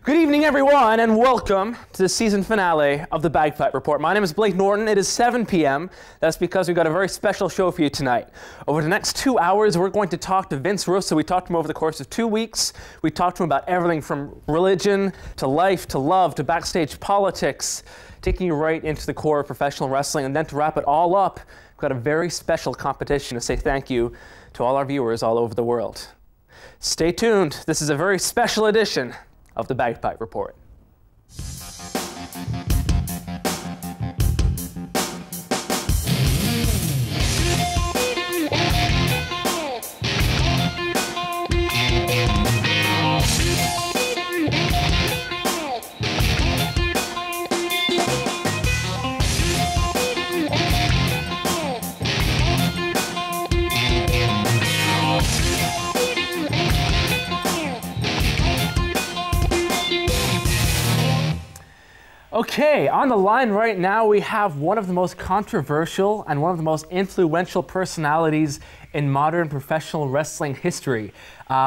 Good evening, everyone, and welcome to the season finale of the Bagpipe Report. My name is Blake Norton. It is 7 p.m. That's because we've got a very special show for you tonight. Over the next 2 hours, we're going to talk to Vince Russo. We talked to him over the course of 2 weeks. We talked to him about everything from religion to life to love to backstage politics, taking you right into the core of professional wrestling. And then to wrap it all up, we've got a very special competition to say thank you to all our viewers all over the world. Stay tuned. This is a very special edition of the Bagpipe Report. Okay, on the line right now we have one of the most controversial and one of the most influential personalities in modern professional wrestling history.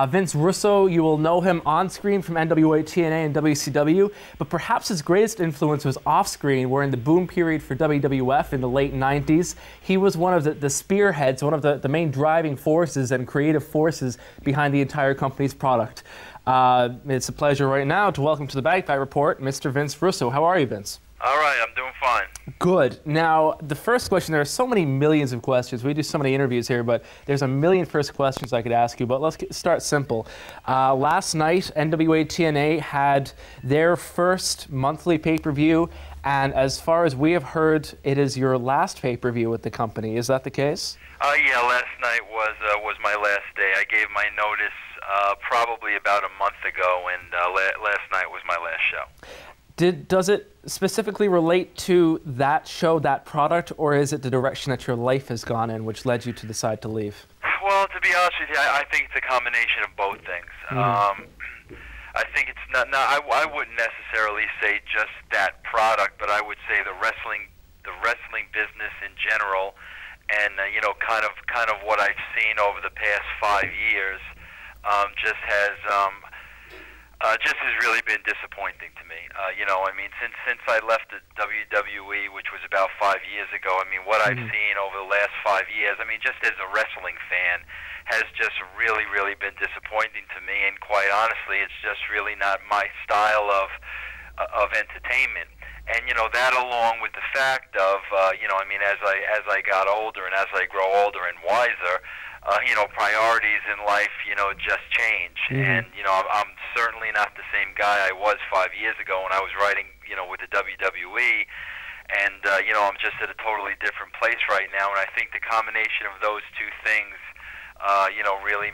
Vince Russo, you will know him on screen from NWA TNA and WCW, but perhaps his greatest influence was off screen, where in the boom period for WWF in the late 90s, he was one of the spearheads, one of the main driving forces and creative forces behind the entire company's product. It's a pleasure right now to welcome to the Bagpipe Report, Mr. Vince Russo. How are you, Vince? All right, I'm doing fine. Good. Now, the first question, there are so many millions of questions. We do so many interviews here, but there's a million first questions I could ask you, but let's start simple. Last night, NWA TNA had their first monthly pay-per-view, and as far as we have heard, it is your last pay-per-view with the company. Is that the case? Yeah, last night was my last day. I gave my notice probably about a month ago, and last night was my last show. Does it specifically relate to that show, that product, or is it the direction that your life has gone in which led you to decide to leave? Well, to be honest with you, I think it's a combination of both things. I think it's not I wouldn't necessarily say just that product, but I would say the wrestling business in general, and you know, kind of what I've seen over the past 5 years, just has really been disappointing to me. You know, I mean, since I left the WWE, which was about 5 years ago, I mean, what I've seen over the last 5 years, I mean, just as a wrestling fan, has just really been disappointing to me. And quite honestly, it's just really not my style of entertainment. And you know, that along with the fact of you know, I mean, as I got older and as I grow older and wiser, you know, priorities in life, you know, just change. And, you know, I'm certainly not the same guy I was 5 years ago when I was writing, you know, with the WWE. And, you know, I'm just at a totally different place right now. And I think the combination of those two things, you know, really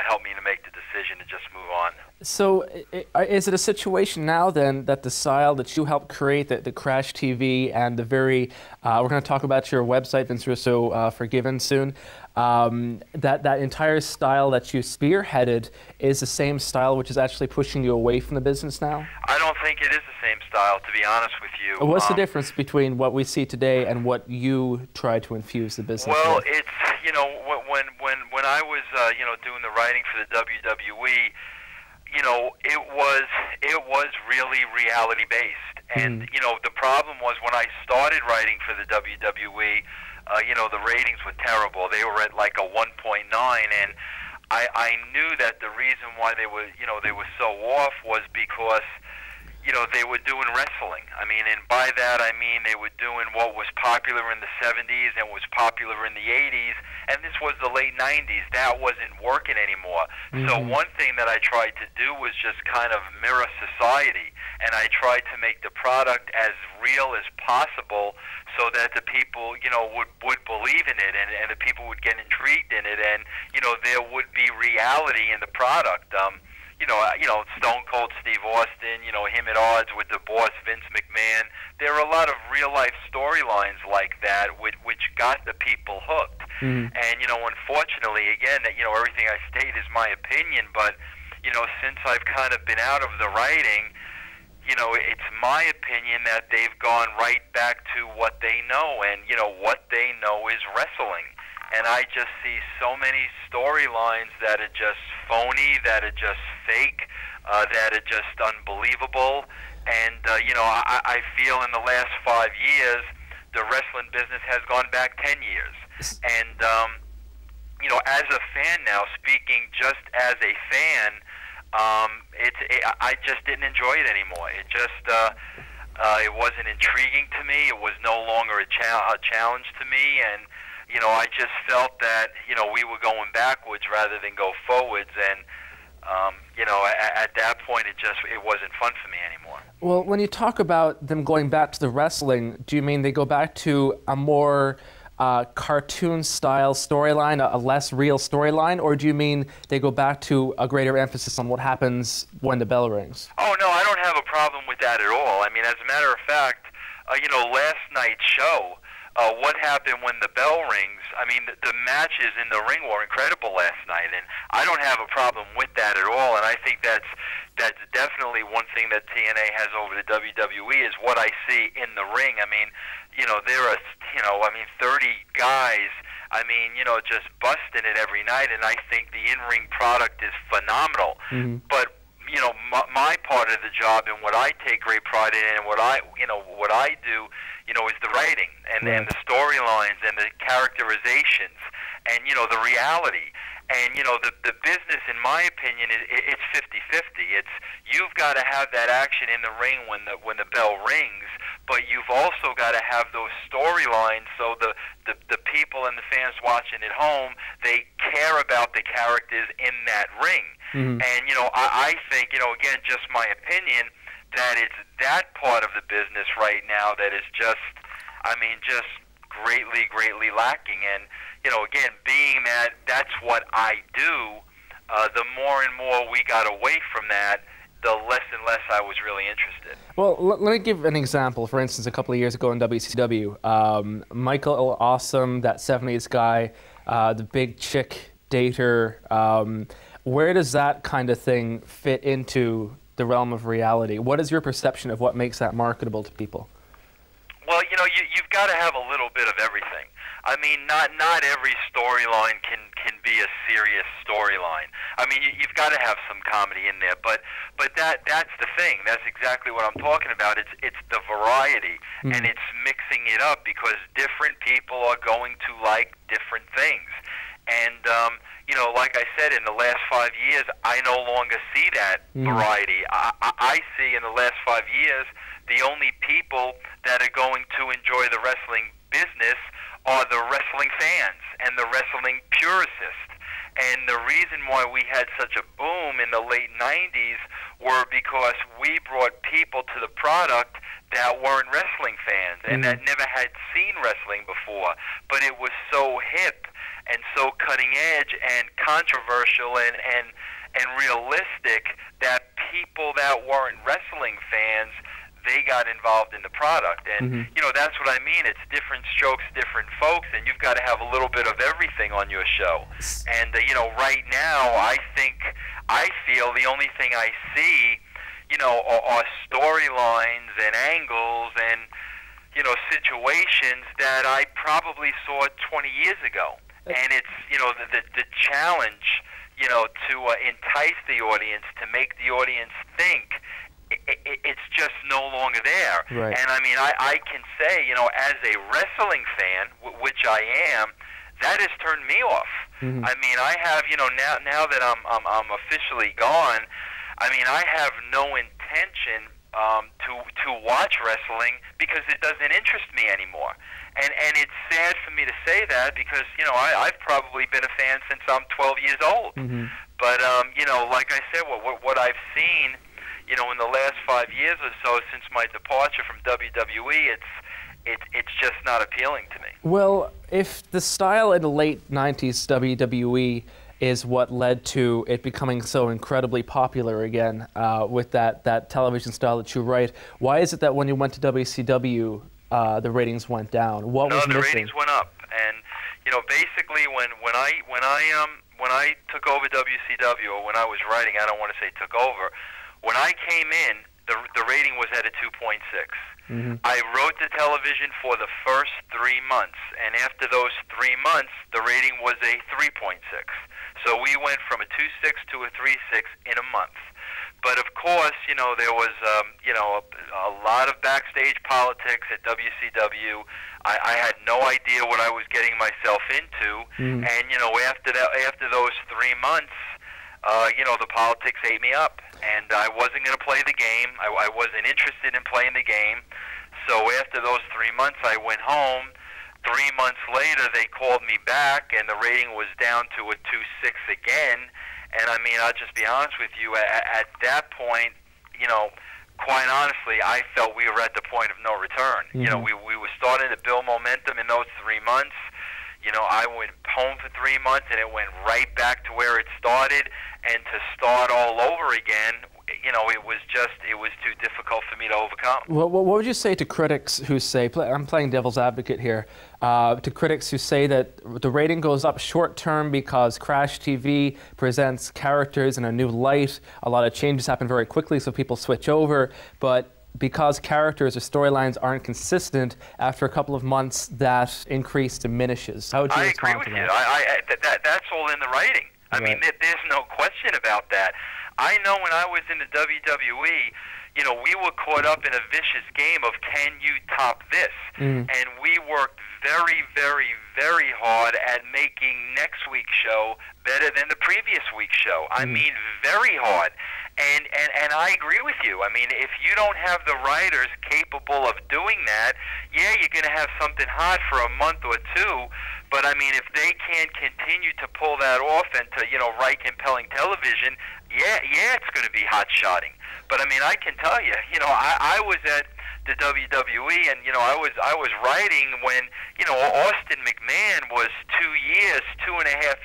helped me to make the decision to just move on. So is it a situation now then that the style that you helped create, the Crash TV and the very, we're going to talk about your website, Vince Russo Forgiven soon, that entire style that you spearheaded is the same style which is actually pushing you away from the business now? I don't think it is the same style, to be honest with you. What's the difference between what we see today and what you try to infuse the business with? Well, with? it's, you know, when I was, you know, doing the writing for the WWE, you know, it was really reality based. And, you know, the problem was when I started writing for the WWE, you know, the ratings were terrible. They were at like a 1.9, and I knew that the reason why they were, you know, they were so off was because, you know, they were doing wrestling. I mean, and by that I mean they were doing what was popular in the 70s and was popular in the 80s, and this was the late 90s. That wasn't working anymore. So one thing that I tried to do was just kind of mirror society, and I tried to make the product as real as possible so that the people, you know, would believe in it, and the people would get intrigued in it, and, you know, there would be reality in the product. You know, Stone Cold Steve Austin, you know, him at odds with the boss Vince McMahon. There are a lot of real-life storylines like that which got the people hooked. And, you know, unfortunately, again, you know, everything I state is my opinion, but, you know, since I've kind of been out of the writing, you know, it's my opinion that they've gone right back to what they know, and, you know, what they know is wrestling. And I just see so many storylines that are just phony, that are just fake. that are just unbelievable. And, I feel in the last 5 years, the wrestling business has gone back 10 years. And, as a fan now, speaking just as a fan, I just didn't enjoy it anymore. It just, it wasn't intriguing to me. It was no longer a challenge to me. And, I just felt that, we were going backwards rather than go forwards. And, at that point, it wasn't fun for me anymore. Well, when you talk about them going back to the wrestling, do you mean they go back to a more cartoon-style storyline, a less real storyline, or do you mean they go back to a greater emphasis on what happens when the bell rings? Oh, no, I don't have a problem with that at all. I mean, as a matter of fact, last night's show, what happened when the bell rings, I mean, the matches in the ring were incredible last night, and I don't have a problem with that at all, and I think that's definitely one thing that TNA has over the WWE is what I see in the ring. I mean, there are, 30 guys, just busting it every night, and I think the in-ring product is phenomenal. Mm-hmm. But, my part of the job and what I take great pride in and what I do, is the writing and the storylines and the characterizations and, the reality. And, the business, in my opinion, it's 50-50. You've got to have that action in the ring when the bell rings, but you've also got to have those storylines so the people and the fans watching at home, they care about the characters in that ring. Mm-hmm. And, I think, again, just my opinion, that it's that part of the business right now that is just greatly, greatly lacking. And, again, being that that's what I do, the more and more we got away from that, the less and less I was really interested. Well, let me give an example. For instance, a couple of years ago in WCW, Michael Awesome, that 70s guy, the big chick dater, where does that kind of thing fit into the realm of reality? What is your perception of what makes that marketable to people? Well, you've got to have a little bit of everything. I mean, not every storyline can be a serious storyline. I mean, you've got to have some comedy in there, but that's the thing. That's exactly what I'm talking about. It's the variety, and it's mixing it up because different people are going to like different things. And like I said, in the last 5 years, I no longer see that variety. I see in the last 5 years the only people that are going to enjoy the wrestling business are the wrestling fans and the wrestling purists. And the reason why we had such a boom in the late 90s were because we brought people to the product that weren't wrestling fans and that never had seen wrestling before. But it was so hip and so cutting edge and controversial and realistic that people that weren't wrestling fans, they got involved in the product. And, that's what I mean. It's different strokes, different folks, and you've got to have a little bit of everything on your show. And, right now, I feel the only thing I see, are storylines and angles and, situations that I probably saw 20 years ago. And it's, the challenge, to entice the audience, to make the audience think, it's just no longer there. Right. And I mean, I can say, as a wrestling fan, which I am, that has turned me off. I mean, I have, now that I'm officially gone, I mean, I have no intention to watch wrestling because it doesn't interest me anymore. And it's sad for me to say that because, I've probably been a fan since I'm 12 years old. But, like I said, what I've seen, in the last 5 years or so since my departure from WWE, it's just not appealing to me. Well, if the style in the late 90s WWE is what led to it becoming so incredibly popular again with that television style that you write, why is it that when you went to WCW, the ratings went down? What was missing? No, the ratings went up. And, basically when I took over WCW, or when I was writing, I don't want to say took over, when I came in, the rating was at a 2.6. I wrote the television for the first 3 months, and after those 3 months, the rating was a 3.6. So we went from a 2.6 to a 3.6 in a month. But of course, you know, there was, you know, a lot of backstage politics at WCW. I had no idea what I was getting myself into, and you know, after those 3 months, you know, the politics ate me up, and I wasn't going to play the game. I wasn't interested in playing the game. So after those 3 months, I went home. 3 months later, they called me back, and the rating was down to a 2.6 again. And I mean, I'll just be honest with you, at that point, you know, quite honestly, I felt we were at the point of no return. You know, we were starting to build momentum in those 3 months. You know, I went home for 3 months, and it went right back to where it started. And to start all over again, you know, it was too difficult for me to overcome. Well, what would you say to critics who say, I'm playing devil's advocate here, to critics who say that the rating goes up short term because Crash TV presents characters in a new light, a lot of changes happen very quickly so people switch over, but because characters or storylines aren't consistent, after a couple of months that increase diminishes? How would you respond to that? I agree with you. That's all in the writing. I mean, there's no question about that. I know when I was in the WWE, you know, we were caught up in a vicious game of can you top this? And we worked very, very, very hard at making next week's show better than the previous week's show. I mean, very hard. And I agree with you. I mean, if you don't have the writers capable of doing that, yeah, you're going to have something hot for a month or two. But I mean, if they can't continue to pull that off and to, you know, write compelling television, yeah, it's going to be hot-shotting. But I mean, I can tell you, you know, I was at the WWE, and you know, I was writing when, you know, Austin McMahon was 2.5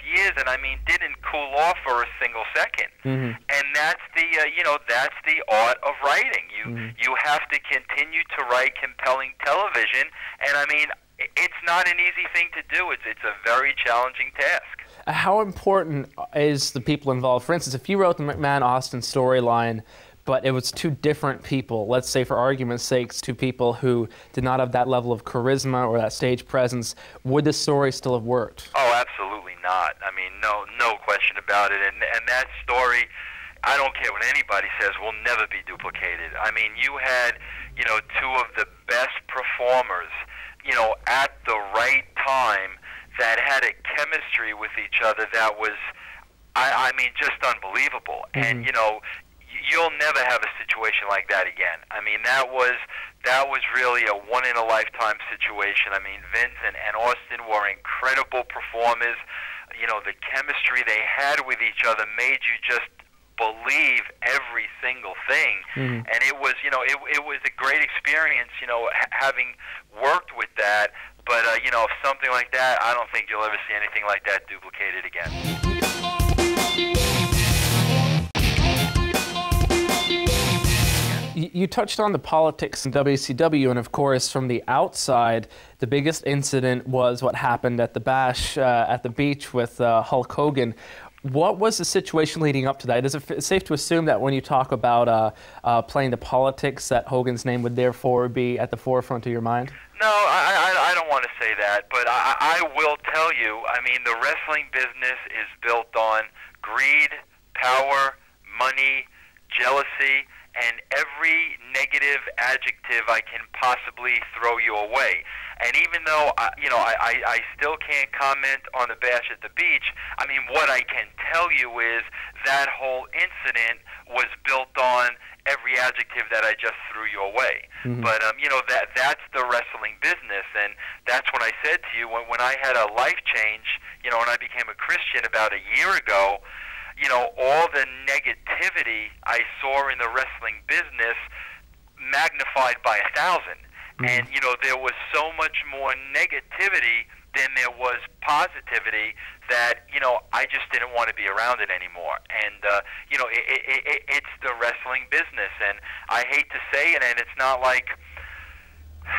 years, and I mean, didn't cool off for a single second. And that's the, you know, that's the art of writing. You have to continue to write compelling television, and I mean, it's not an easy thing to do. It's a very challenging task. How important is the people involved? For instance, if you wrote the McMahon-Austin storyline, but it was two different people, let's say for argument's sake, two people who did not have that level of charisma or that stage presence, would the story still have worked? Oh, absolutely not. I mean, no question about it. And that story, I don't care what anybody says, will never be duplicated. I mean, you had, you know, two of the best performers, you know, at the right time that had a chemistry with each other that was, I mean, just unbelievable. And, you know, you'll never have a situation like that again. I mean, that was really a one-in-a-lifetime situation. I mean, Vince and Austin were incredible performers. You know, the chemistry they had with each other made you just believe every single thing. And it was, you know, it was a great experience, you know, having worked with that. But, you know, something like that, I don't think you'll ever see anything like that duplicated again. You touched on the politics in WCW, and of course, from the outside, the biggest incident was what happened at the Bash at the beach with Hulk Hogan. What was the situation leading up to that? Is it safe to assume that when you talk about playing the politics, that Hogan's name would therefore be at the forefront of your mind? No, I don't want to say that, but I will tell you, I mean, the wrestling business is built on greed, power, money, jealousy, and every negative adjective I can possibly throw your way. And even though, you know, I still can't comment on the Bash at the beach, I mean, what I can tell you is that whole incident was built on every adjective that I just threw your way. But, you know, that's the wrestling business, and that's what I said to you when I had a life change, you know, when I became a Christian about a year ago. You know, all the negativity I saw in the wrestling business magnified by 1,000. And, you know, there was so much more negativity than there was positivity that, you know, I just didn't want to be around it anymore. And, you know, it's the wrestling business. And I hate to say it, and it's not like,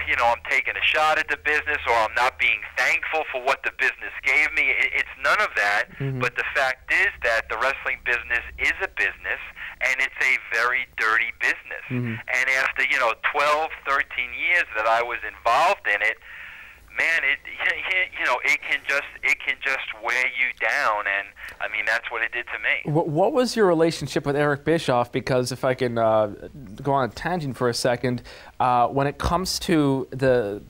you know, I'm taking a shot at the business or I'm not being thankful for what the business gave me. It's none of that. But the fact is that the wrestling business is a business, and it's a very dirty business. And after, you know, 12, 13 years that I was involved in it, man, you know, it can just wear you down. And I mean, that's what it did to me. What was your relationship with Eric Bischoff? Because if I can go on a tangent for a second, when it comes to the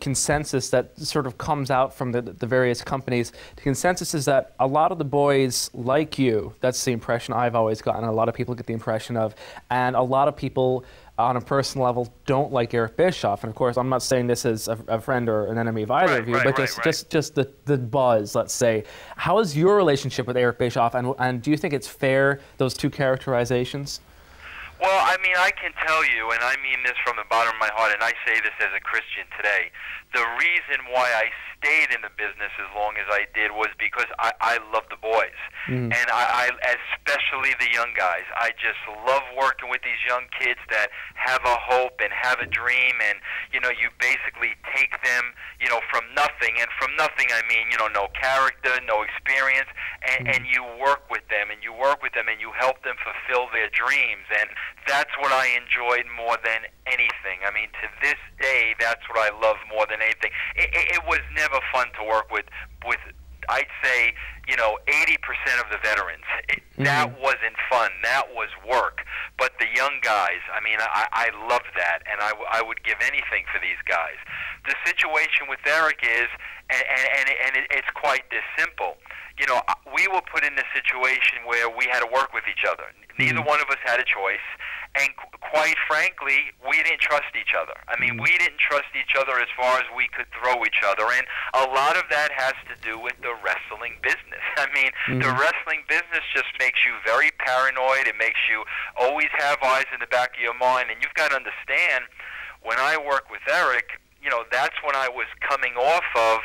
consensus that sort of comes out from the various companies, the consensus is that a lot of the boys like you, that's the impression I've always gotten, a lot of people get the impression of, and a lot of people on a personal level don't like Eric Bischoff. And of course, I'm not saying this as a friend or an enemy of either of you, but just the buzz, let's say. How is your relationship with Eric Bischoff, and do you think it's fair, those two characterizations? Well, I mean, I can tell you, and I mean this from the bottom of my heart, and I say this as a Christian today, the reason why I stayed in the business as long as I did was because I love the boys. And I especially the young guys. I just love working with these young kids that have a hope and have a dream, and, you know, you basically take them, you know, from nothing, and from nothing I mean, you know, no character, no experience, and you work with them, and you help them fulfill their dreams, and that's what I enjoyed more than anything. I mean, to this day, that's what I love more than anything. It was never fun to work with I'd say, you know, 80% of the veterans. That wasn't fun. That was work. But the young guys, I mean, I love that, and I would give anything for these guys. The situation with Eric is, and it's quite this simple. You know, we were put in a situation where we had to work with each other. Neither one of us had a choice, and quite frankly, we didn't trust each other. I mean, we didn't trust each other as far as we could throw each other, and a lot of that has to do with the wrestling business. I mean, the wrestling business just makes you very paranoid. It makes you always have eyes in the back of your mind, and you've got to understand, when I work with Eric, you know, that's when I was coming off of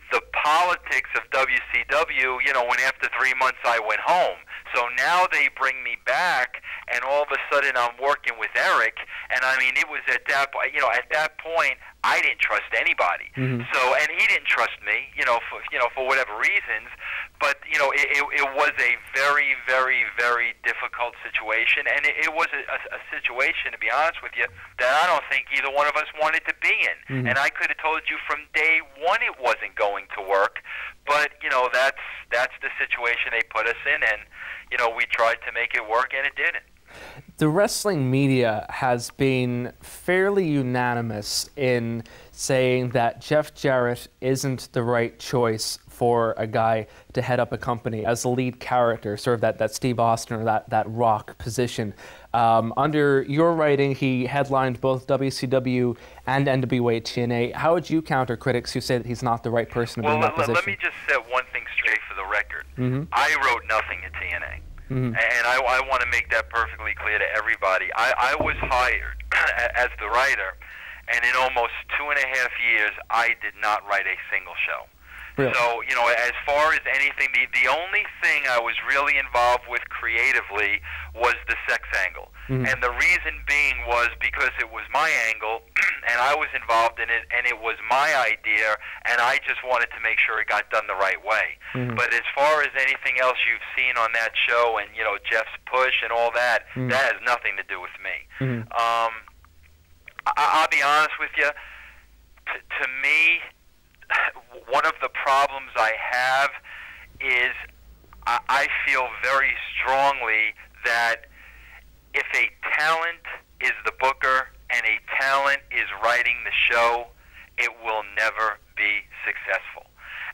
the politics of WCW, you know, when after 3 months I went home. So now they bring me back, and all of a sudden I'm working with Eric, and I mean, it was at that point, you know, at that point, I didn't trust anybody. So, and he didn't trust me, you know, for whatever reasons, but, you know, it was a very, very, very difficult situation, and it was a situation, to be honest with you, that I don't think either one of us wanted to be in. And I could have told you from day one it wasn't going to work, but, you know, that's the situation they put us in, and, you know, we tried to make it work, and it didn't. The wrestling media has been fairly unanimous in saying that Jeff Jarrett isn't the right choice for a guy to head up a company as the lead character, sort of that Steve Austin or that Rock position. Under your writing, he headlined both WCW and NWA TNA. How would you counter critics who say that he's not the right person to be in that position? Let me just set one thing straight for the record. I wrote nothing at TNA. And I want to make that perfectly clear to everybody. I was hired as the writer, and in almost 2.5 years, I did not write a single show. Really? So, you know, as far as anything, the only thing I was really involved with creatively was the sex angle. And the reason being was because it was my angle, and I was involved in it, and it was my idea, and I just wanted to make sure it got done the right way. But as far as anything else you've seen on that show, and, you know, Jeff's push and all that, that has nothing to do with me. I'll be honest with you, to me, one of the problems I have is I feel very strongly that if a talent is the booker and a talent is writing the show, it will never be successful.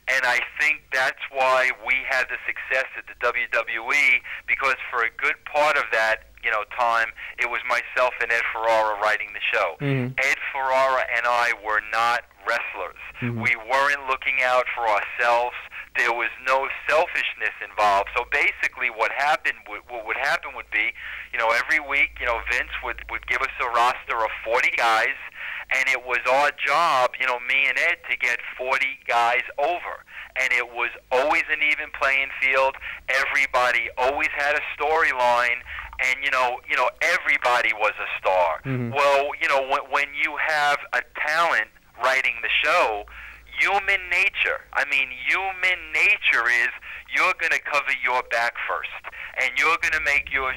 And I think that's why we had the success at the WWE, because for a good part of that, you know, time, it was myself and Ed Ferrara writing the show. Ed Ferrara and I were not wrestlers. We weren't looking out for ourselves. There was no selfishness involved. So basically what would happen would be, you know, every week, you know, Vince would give us a roster of 40 guys, and it was our job, you know, me and Ed, to get 40 guys over. And it was always an even playing field. Everybody always had a storyline, and you know, everybody was a star. Well, you know, when you have a talent writing the show, human nature is you're going to cover your back first, and you're going to make sure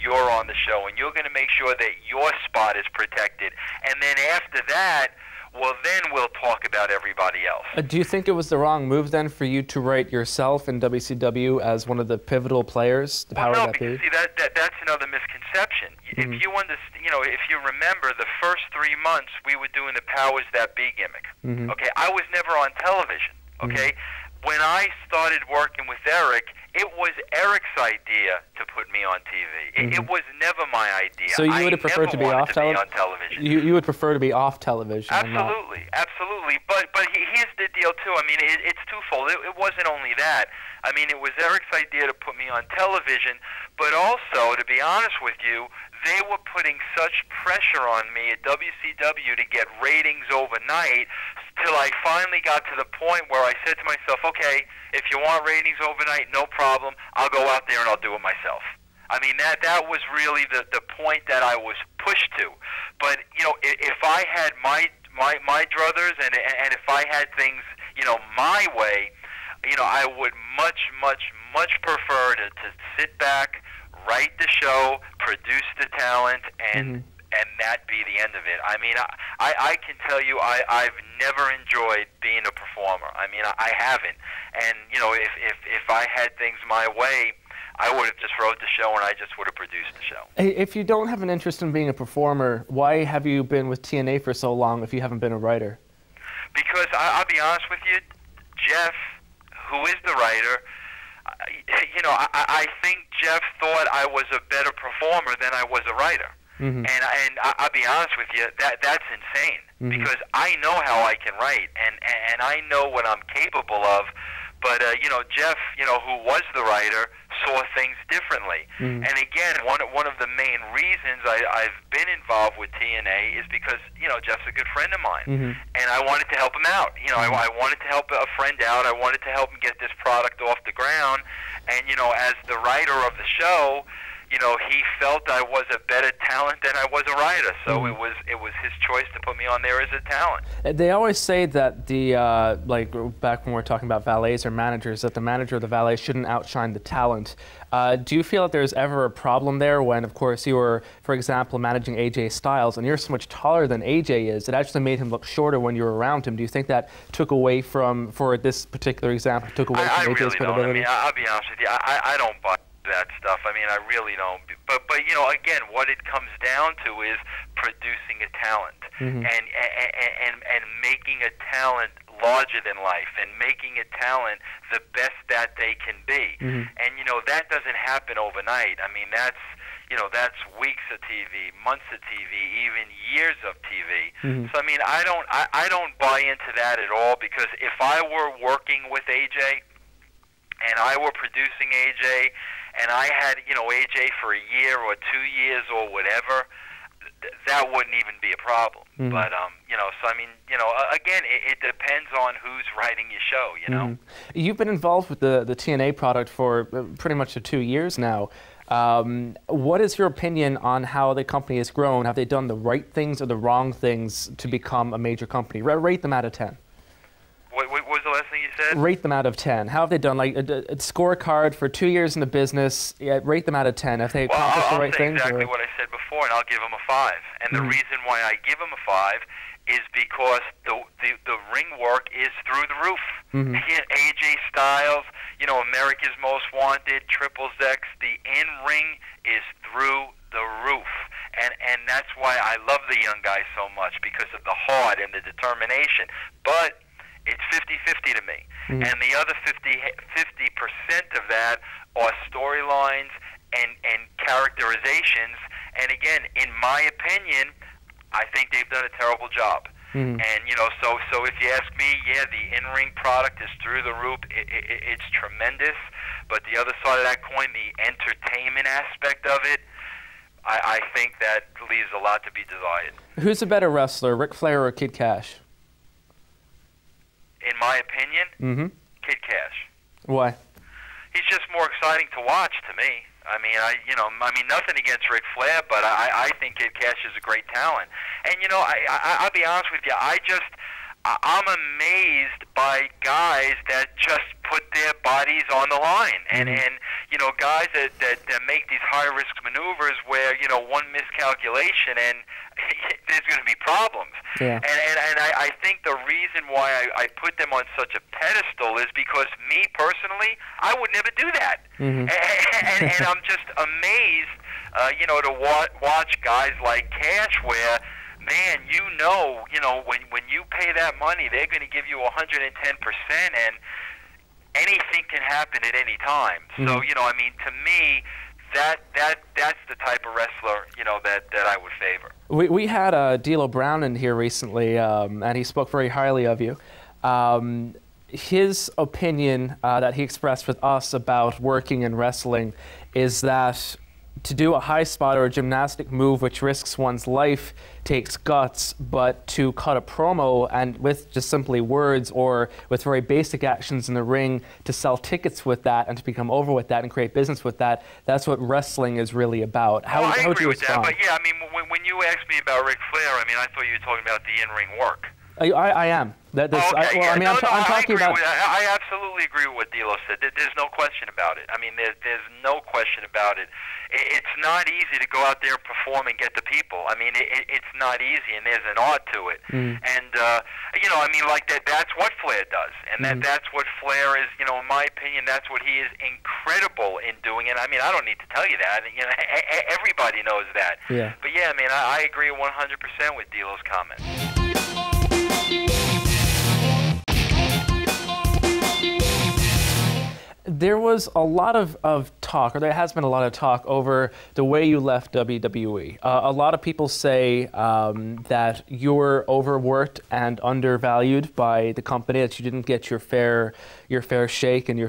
you're on the show, and you're going to make sure that your spot is protected. And then after that, well, then we'll talk about everybody else. Do you think it was the wrong move then for you to write yourself in WCW as one of the pivotal players? The Well, power no, that because be? see, that's another misconception. If you understand, if you remember, the first 3 months we were doing the powers that be gimmick. Okay, I was never on television. Okay, when I started working with Eric, it was Eric's idea to put me on TV. It was never my idea. So you would have preferred to be off television. You would prefer to be off television. Absolutely, absolutely. But here's the deal too. I mean, it's twofold. It wasn't only that. I mean, it was Eric's idea to put me on television, but also, to be honest with you, they were putting such pressure on me at WCW to get ratings overnight, till I finally got to the point where I said to myself, okay, if you want ratings overnight, no problem. I'll go out there and I'll do it myself. I mean, that was really the point that I was pushed to. But, if I had my druthers and if I had things, my way, I would much prefer to sit back, write the show, produce the talent, and that be the end of it. I mean, I can tell you I've never enjoyed being a performer. I mean, I haven't. And, if I had things my way, I would have just wrote the show and I just would have produced the show. If you don't have an interest in being a performer, why have you been with TNA for so long if you haven't been a writer? Because I'll be honest with you, Jeff, who is the writer, I think Jeff thought I was a better performer than I was a writer. And I'll be honest with you, that's insane, because I know how I can write, and I know what I'm capable of. But Jeff, who was the writer, saw things differently. And again, one of the main reasons I've been involved with TNA is because Jeff's a good friend of mine, and I wanted to help him out. I wanted to help a friend out. I wanted to help him get this product off the ground. And as the writer of the show, he felt I was a better talent than I was a writer, so it was his choice to put me on there as a talent. They always say that the like back when we're talking about valets or managers, that the manager or the valet shouldn't outshine the talent. Do you feel that there's ever a problem there when, of course, you were, for example, managing AJ Styles, and you're so much taller than AJ is, it actually made him look shorter when you were around him. Do you think that took away from, for this particular example, took away from AJ's credibility? I mean, I'll be honest with you, I don't buy that stuff. I mean, I really don't. But again, what it comes down to is producing a talent and making a talent larger than life and making a talent the best that they can be. And that doesn't happen overnight. I mean, that's weeks of TV, months of TV, even years of TV. So I mean, I don't buy into that at all, because if I were working with AJ and I were producing AJ, and I had, AJ for a year or 2 years or whatever, that wouldn't even be a problem. But, so I mean, again, it depends on who's writing your show, You've been involved with the TNA product for pretty much 2 years now. What is your opinion on how the company has grown? Have they done the right things or the wrong things to become a major company? Rate them out of 10. What was the last thing you said? Rate them out of 10. How have they done? Like a scorecard for 2 years in the business. Yeah, rate them out of 10. Have they accomplished the right things? I'll say exactly what I said before, and I'll give them a 5. And the reason why I give them a 5 is because the ring work is through the roof. AJ Styles, America's Most Wanted, Triple X, the in-ring is through the roof. And that's why I love the young guys so much, because of the heart and the determination. But it's 50-50 to me. And the other 50% of that are storylines and characterizations. And again, in my opinion, I think they've done a terrible job. And, so if you ask me, yeah, the in-ring product is through the roof. It's tremendous. But the other side of that coin, the entertainment aspect of it, I think that leaves a lot to be desired. Who's a better wrestler, Ric Flair or Kid Cash? In my opinion, Kid Cash. Why? He's just more exciting to watch to me. I mean, nothing against Ric Flair, but I think Kid Cash is a great talent. And I'll be honest with you, I'm amazed by guys that just put their bodies on the line, and guys that make these high risk maneuvers where one miscalculation and there's going to be problems. Yeah. And I think the reason why I put them on such a pedestal is because me personally, I would never do that. Mm-hmm. And I'm just amazed, to watch guys like Cash where, man, when you pay that money, they're going to give you 110%, and anything can happen at any time. Mm-hmm. So, to me, that's the type of wrestler, that I would favor. We had D'Lo Brown in here recently, and he spoke very highly of you. His opinion that he expressed with us about working in wrestling is that to do a high spot or a gymnastic move which risks one's life takes guts, but to cut a promo and with just simply words or with very basic actions in the ring to sell tickets with that and to become over with that and create business with that, that's what wrestling is really about. How would you respond? That, but yeah, when you asked me about Ric Flair, I thought you were talking about the in-ring work. I am. I'm talking about. I absolutely agree with what D'Lo said. There's no question about it. There's no question about it. It's not easy to go out there and perform and get the people. It's not easy, and there's an art to it. Mm. And that's what Flair does, and that's what Flair is. In my opinion, that's what he is incredible in doing. And I don't need to tell you that. Everybody knows that. Yeah. But yeah, I agree 100% with D'Lo's comment. There was a lot of talk, or there has been a lot of talk over the way you left WWE. A lot of people say that you were overworked and undervalued by the company, that you didn't get your fair shake and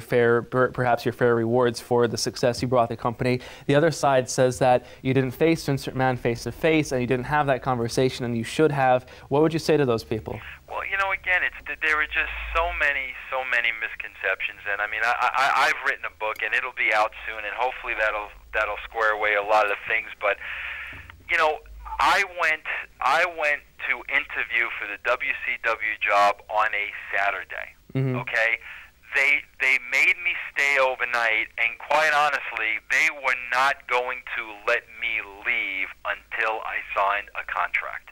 perhaps your fair rewards for the success you brought the company. The other side says that you didn't face Vince McMahon face to face and you didn't have that conversation, and you should have. What would you say to those people? Well, again, there are just so many misconceptions, and I've written a book, and it'll be out soon, and hopefully that'll square away a lot of the things. But I went to interview for the WCW job on a Saturday. Mm-hmm. Okay, they made me stay overnight, and quite honestly, they were not going to let me leave until I signed a contract.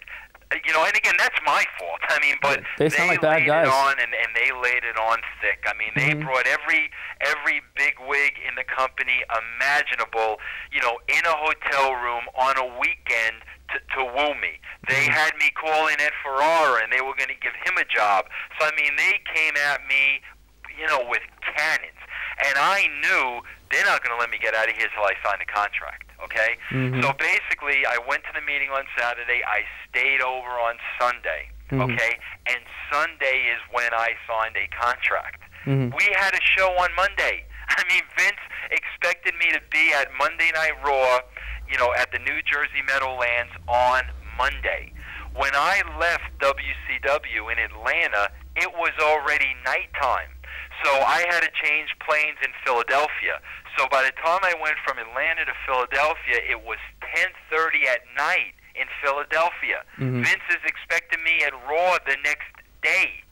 And again, that's my fault. But they sound like bad guys. Laid it on, and they laid it on thick. They brought every big wig in the company imaginable, in a hotel room on a weekend to woo me. They had me call in Ed Ferrara, and they were going to give him a job. So they came at me, with cannons, and I knew they're not going to let me get out of here till I sign the contract. Okay? Mm-hmm. So basically, I went to the meeting on Saturday. I stayed over on Sunday. Mm-hmm. Okay? And Sunday is when I signed a contract. Mm-hmm. We had a show on Monday. Vince expected me to be at Monday Night Raw, at the New Jersey Meadowlands on Monday. When I left WCW in Atlanta, it was already nighttime. So I had to change planes in Philadelphia. So by the time I went from Atlanta to Philadelphia, it was 10:30 at night in Philadelphia. Mm-hmm. Vince is expecting me at Raw the next day.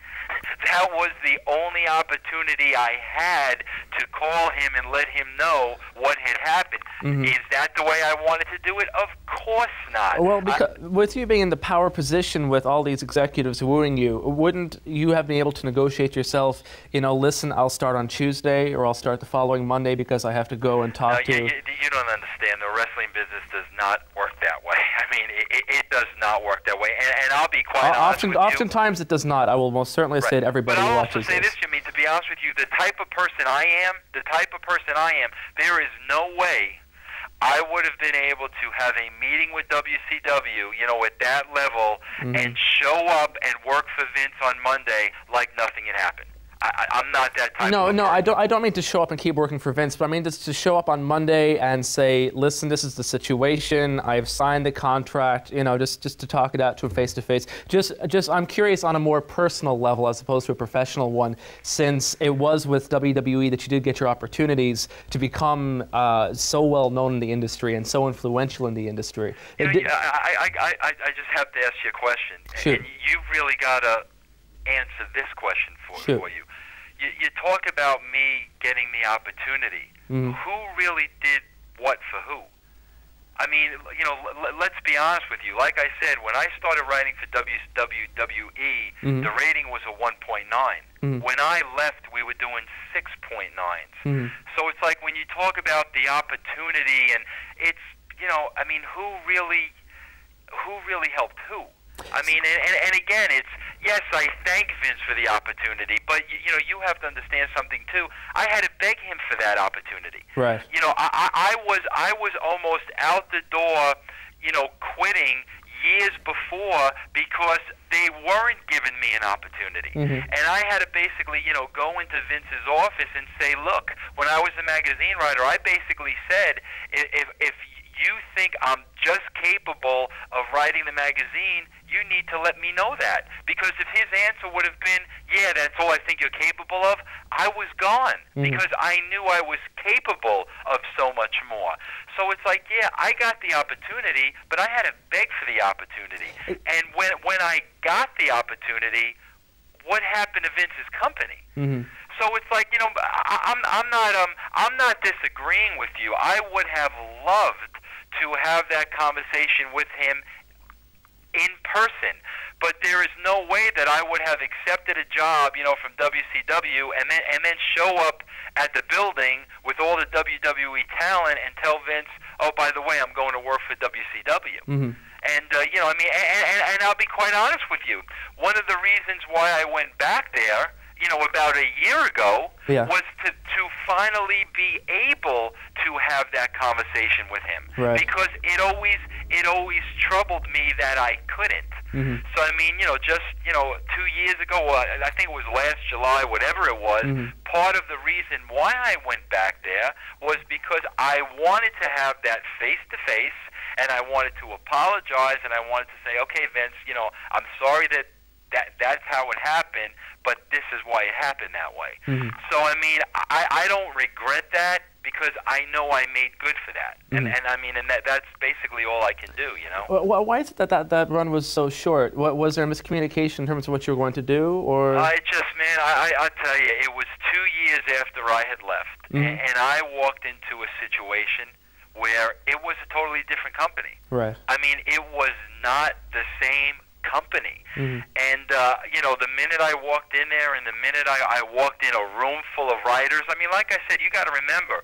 That was the only opportunity I had to call him and let him know what had happened. Mm-hmm. Is that the way I wanted to do it? Of course not. Well, because with you being in the power position with all these executives wooing you, wouldn't you have been able to negotiate yourself, listen, I'll start on Tuesday or I'll start the following Monday because I have to go and talk to... You don't understand. The wrestling business does not work that way. It does not work that way. And I'll be quite honest with you. Oftentimes it does not. I will most certainly say to everybody who watches this. But I'll also say this, Jimmy, to be honest with you, the type of person I am, there is no way I would have been able to have a meeting with WCW, at that level, mm-hmm. and show up and work for Vince on Monday like nothing had happened. I'm not that type of person. No, I don't mean to show up and keep working for Vince, but I mean just to show up on Monday and say, listen, this is the situation. I've signed the contract, just to talk it out to him face to face. Just I'm curious on a more personal level as opposed to a professional one, since it was with WWE that you did get your opportunities to become so well known in the industry and so influential in the industry. I just have to ask you a question. Shoot. And you've really got to answer this question for you. You talk about me getting the opportunity. Mm. Who really did what for who? I mean, you know, let's be honest with you. Like I said, when I started writing for WWE, the rating was a 1.9. When I left, we were doing 6.9s. So it's like when you talk about the opportunity, and it's, you know, I mean, who really helped who? I mean, and again, it's, yes, I thank Vince for the opportunity, but you know, you have to understand something too. I had to beg him for that opportunity. Right. You know, I was almost out the door, you know, quitting years before because they weren't giving me an opportunity. And I had to basically, you know, go into Vince's office and say, look, when I was a magazine writer, I basically said, if you think I'm just capable of writing the magazine, you need to let me know that. Because if his answer would have been, yeah, that's all I think you're capable of, I was gone. Because I knew I was capable of so much more. So it's like, yeah, I got the opportunity, but I had to beg for the opportunity. And when I got the opportunity, what happened to Vince's company? So it's like, you know, I'm not disagreeing with you. I would have loved to have that conversation with him in person, but there is no way that I would have accepted a job, you know, from WCW and then show up at the building with all the WWE talent and tell Vince, oh, by the way, I'm going to work for WCW. And, you know, I mean, and I'll be quite honest with you. One of the reasons why I went back there, you know, about a year ago, was to finally be able to have that conversation with him. Because it always troubled me that I couldn't. So, I mean, you know, just, you know, 2 years ago, I think it was last July, whatever it was, part of the reason why I went back there was because I wanted to have that face-to-face, and I wanted to apologize, and I wanted to say, okay, Vince, you know, I'm sorry that's how it happened, but this is why it happened that way. So, I mean, I don't regret that because I know I made good for that. And I mean, and that's basically all I can do, you know? Well, why is it that run was so short? Was there a miscommunication in terms of what you were going to do, or? I just, man, I'll tell you, it was 2 years after I had left, and I walked into a situation where it was a totally different company. I mean, it was not the same company. And, you know, the minute I walked in there and the minute I walked in a room full of writers, I mean, like I said, you got to remember,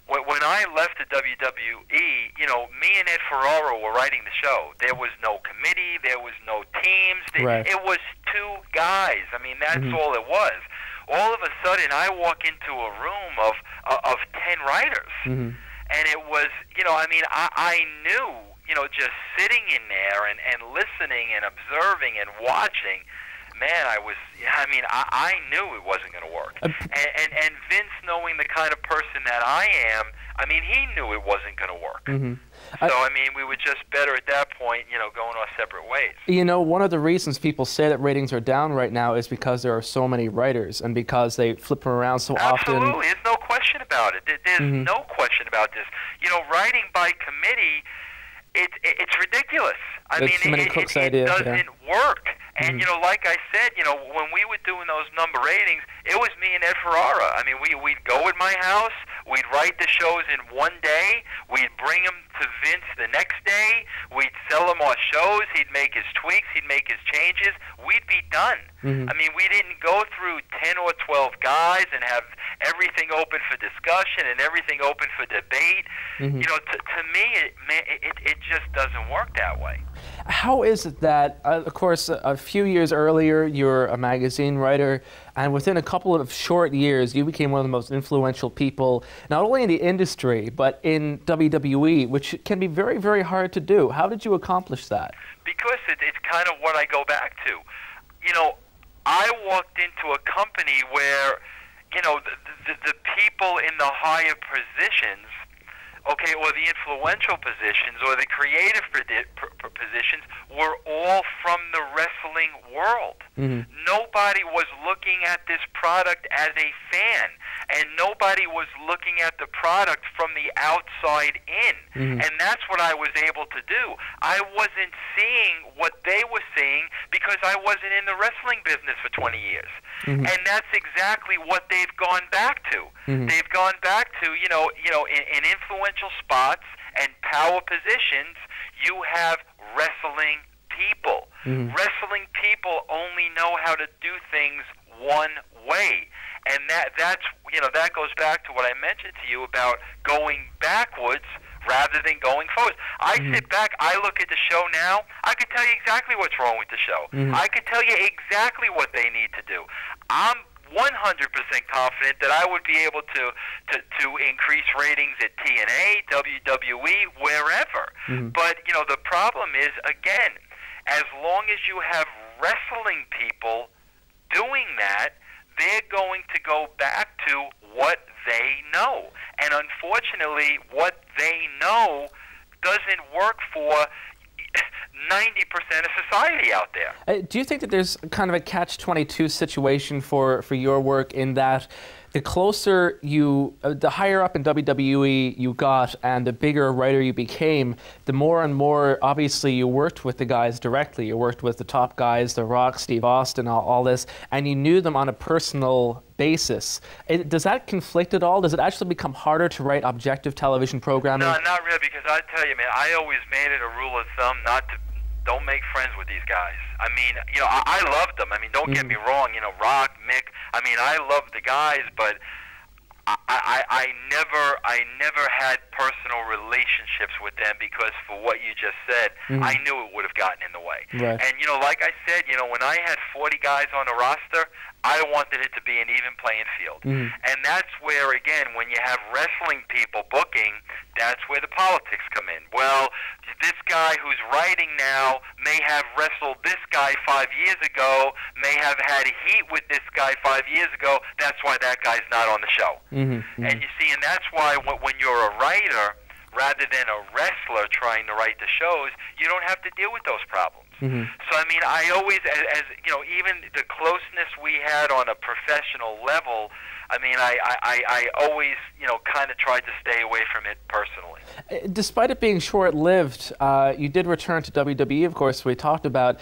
when I left the WWE, you know, me and Ed Ferraro were writing the show. There was no committee. There was no teams. It was two guys. I mean, that's all it was. All of a sudden, I walk into a room of 10 writers. And it was, you know, I mean, I knew, you know, just sitting in there and listening and observing and watching, man, I knew it wasn't going to work. And Vince, knowing the kind of person that I am, I mean, he knew it wasn't going to work. So, I mean, we were just better at that point, you know, going our separate ways. You know, one of the reasons people say that ratings are down right now is because there are so many writers and because they flip them around so often. Absolutely. There's no question about it. There's no question about this. You know, writing by committee, it's ridiculous. I mean, it doesn't work. And, you know, like I said, you know, when we were doing those number ratings, it was me and Ed Ferrara. I mean, we'd go at my house, we'd write the shows in one day, we'd bring them to Vince the next day, we'd sell him our shows, he'd make his tweaks, he'd make his changes, we'd be done. I mean, we didn't go through 10 or 12 guys and have everything open for discussion and everything open for debate. You know, to me, it just doesn't work that way. How is it that, of course, a few years earlier, you're a magazine writer, and within a couple of short years, you became one of the most influential people, not only in the industry, but in WWE, which can be very, very hard to do. How did you accomplish that? Because it's kind of what I go back to. You know, I walked into a company where, you know, the people in the higher positions, okay, or the influential positions or the creative positions were all from the wrestling world. Nobody was looking at this product as a fan, and nobody was looking at the product from the outside in. And that's what I was able to do. I wasn't seeing what they were seeing because I wasn't in the wrestling business for 20 years. And that's exactly what they've gone back to. They've gone back to, you know, in influential spots And power positions, you have wrestling people. Wrestling people only know how to do things one way. And that's that goes back to what I mentioned to you about going backwards rather than going forward. I sit back, I look at the show now, I could tell you exactly what's wrong with the show. I could tell you exactly what they need to do. I'm 100% confident that I would be able to increase ratings at TNA, WWE, wherever. But, the problem is, again, as long as you have wrestling people doing that, they're going to go back to what they know. And unfortunately, what they know doesn't work for 90% of society out there. Do you think that there's kind of a catch-22 situation for your work in that the closer you, the higher up in WWE you got and the bigger a writer you became, the more and more obviously you worked with the guys directly. You worked with the top guys, The Rock, Steve Austin, all this, and you knew them on a personal basis. Does that conflict at all? Does it actually become harder to write objective television programming? No, not really, because I tell you, man, I always made it a rule of thumb don't make friends with these guys. I mean, I loved them. I mean, don't get me wrong, Rock, Mick, I mean, I loved the guys, but I never had personal relationships with them because for what you just said, I knew it would have gotten in the way. Right. And, like I said, when I had 40 guys on a roster, I wanted it to be an even playing field. And that's where, again, when you have wrestling people booking, that's where the politics come in. Well, this guy who's writing now may have wrestled this guy 5 years ago, may have had heat with this guy 5 years ago, that's why that guy's not on the show. And you see, and that's why when you're a writer, rather than a wrestler trying to write the shows, you don't have to deal with those problems. So, I mean, I always, as even the closeness we had on a professional level, I mean, I always, kind of tried to stay away from it personally. Despite it being short-lived, you did return to WWE, of course, we talked about.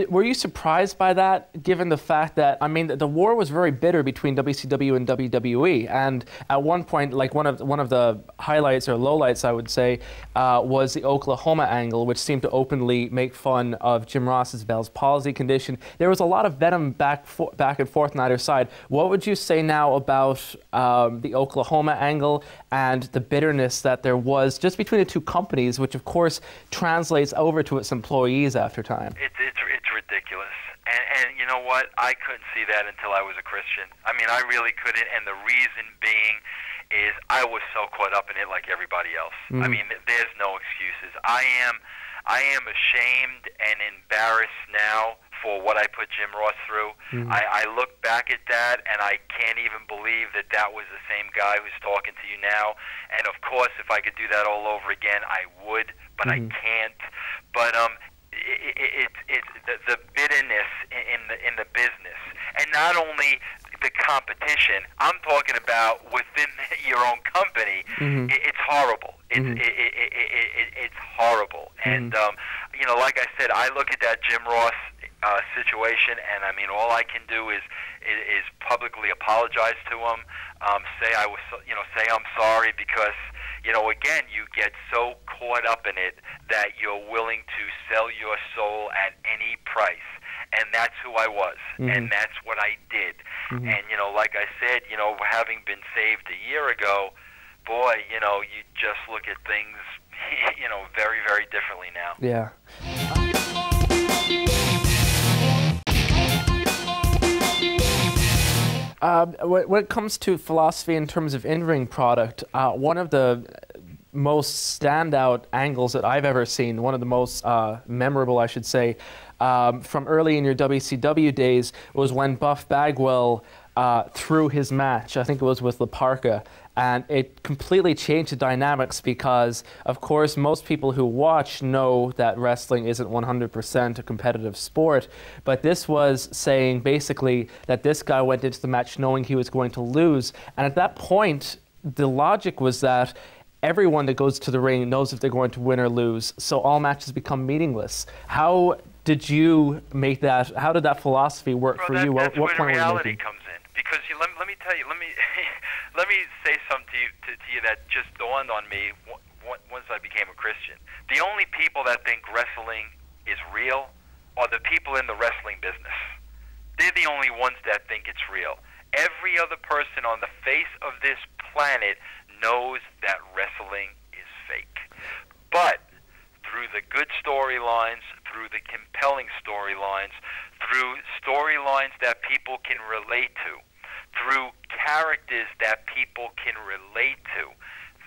Were you surprised by that, given the fact that, I mean, the war was very bitter between WCW and WWE, and at one point, like one of the highlights or lowlights, I would say, was the Oklahoma angle, which seemed to openly make fun of Jim Ross's Bell's palsy condition. There was a lot of venom back and forth on either side. What would you say now about the Oklahoma angle and the bitterness that there was just between the two companies, which of course translates over to its employees after time? It's ridiculous. And you know what? I couldn't see that until I was a Christian. I mean, I really couldn't, and the reason being is I was so caught up in it like everybody else. I mean, there's no excuses. I am ashamed and embarrassed now for what I put Jim Ross through. I look back at that, and I can't even believe that that was the same guy who's talking to you now. And of course, if I could do that all over again, I would, but I can't. But it's the bitterness in the business, and not only the competition. I'm talking about within your own company. It's horrible. It's horrible. And like I said, I look at that Jim Ross situation, and I mean, all I can do is publicly apologize to him. Say I'm sorry because. Again, you get so caught up in it that you're willing to sell your soul at any price. And that's who I was. And that's what I did. And, like I said, having been saved a year ago, boy, you just look at things, very, very differently now. Yeah. When it comes to philosophy in terms of in-ring product, one of the most standout angles that I've ever seen, one of the most memorable, I should say, from early in your WCW days was when Buff Bagwell threw his match. I think it was with La Parka. And it completely changed the dynamics because, of course, most people who watch know that wrestling isn't 100% a competitive sport. But this was saying, basically, that this guy went into the match knowing he was going to lose. And at that point, the logic was that everyone that goes to the ring knows if they're going to win or lose. So all matches become meaningless. How did you make that? How did that philosophy work for you? That's where the reality comes in. Because let me tell you, let me say something to you that just dawned on me. I became a Christian, the only people that think wrestling is real are the people in the wrestling business. They're the only ones that think it's real. Every other person on the face of this planet knows that wrestling is fake. But through the good storylines, through the compelling storylines, through storylines that people can relate to, through characters that people can relate to,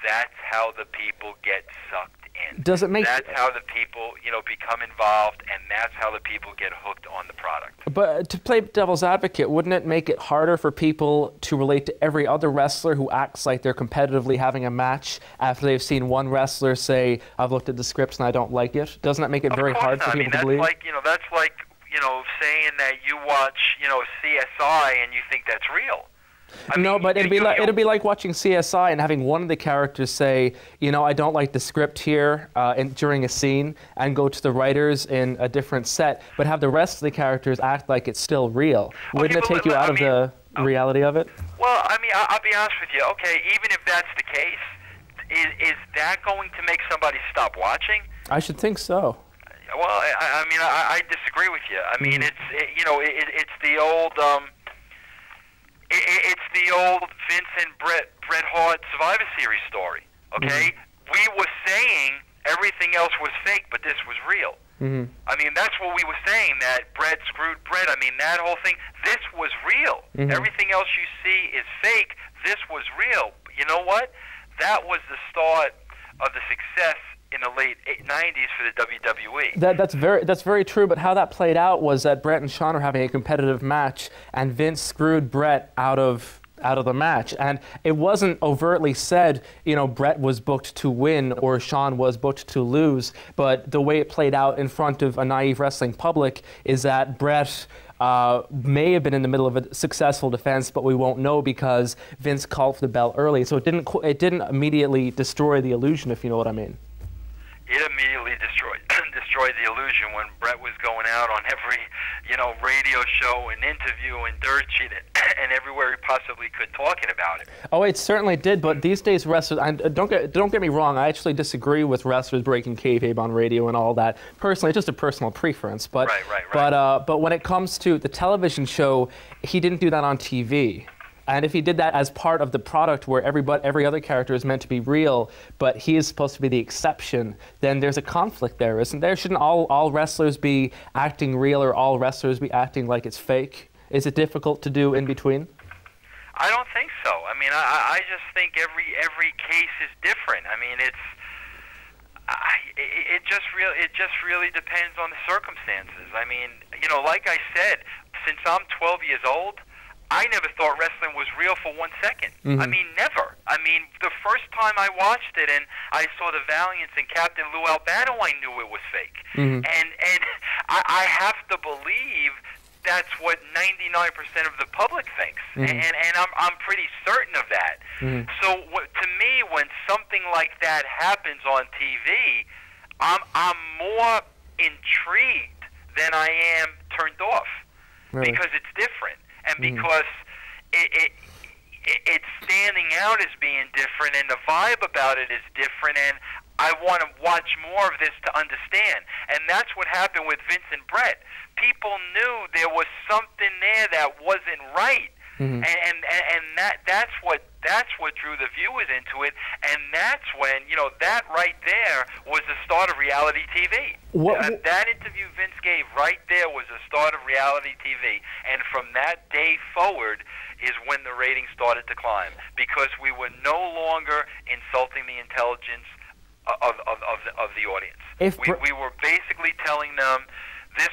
that's how the people get sucked in. Does it make... That's how the people, become involved, and that's how the people get hooked on the product. But to play devil's advocate, wouldn't it make it harder for people to relate to every other wrestler who acts like they're competitively having a match after they've seen one wrestler say, I've looked at the scripts and I don't like it? Doesn't that make it very hard for people to believe? That's like, saying that you watch, CSI and you think that's real. No, but it'd be like watching CSI and having one of the characters say, I don't like the script here during a scene, and go to the writers in a different set, but have the rest of the characters act like it's still real. Wouldn't it take you out of the reality of it? Well, I'll be honest with you. Okay, even if that's the case, is that going to make somebody stop watching? I should think so. Well, I disagree with you. It's the old. It's the old Vince and Bret Hart Survivor Series story, okay? We were saying everything else was fake, but this was real. That's what we were saying, that Bret screwed Bret. That whole thing, this was real. Everything else you see is fake. This was real. But you know what? That was the start of the success in the late 90s for the WWE. That's very true, but how that played out was that Bret and Shawn are having a competitive match, and Vince screwed Bret out of the match. And it wasn't overtly said, Bret was booked to win or Shawn was booked to lose, but the way it played out in front of a naive wrestling public is that Bret may have been in the middle of a successful defense, but we won't know because Vince called for the bell early. So it didn't immediately destroy the illusion, if you know what I mean. It immediately destroyed the illusion when Bret was going out on every, radio show and interview and dirt sheet and everywhere he possibly could talking about it. Oh, it certainly did, but these days wrestlers, don't get me wrong, I actually disagree with wrestlers breaking kayfabe on radio and all that. Personally, it's just a personal preference. But, right. But when it comes to the television show, he didn't do that on TV. And if he did that as part of the product where every other character is meant to be real, but he is supposed to be the exception, then there's a conflict there, isn't there? Shouldn't all wrestlers be acting real or all wrestlers be acting like it's fake? Is it difficult to do in between? I don't think so. I just think every case is different. It just really depends on the circumstances. Like I said, since I'm 12 years old, I never thought wrestling was real for 1 second. Never. The first time I watched it and I saw the Valiants and Captain Lou Albano, I knew it was fake. And I have to believe that's what 99% of the public thinks. And I'm pretty certain of that. So to me, when something like that happens on TV, I'm more intrigued than I am turned off. Really? Because it's different. And because it's standing out as being different, and the vibe about it is different, and I want to watch more of this to understand. And that's what happened with Vince and Bret. People knew there was something there that wasn't right, and that's what drew the viewers into it. And that's when that right there was the start of reality TV. That interview Vince gave right there was the start of reality TV, and from that day forward is when the ratings started to climb, because we were no longer insulting the intelligence of the audience. We were basically telling them this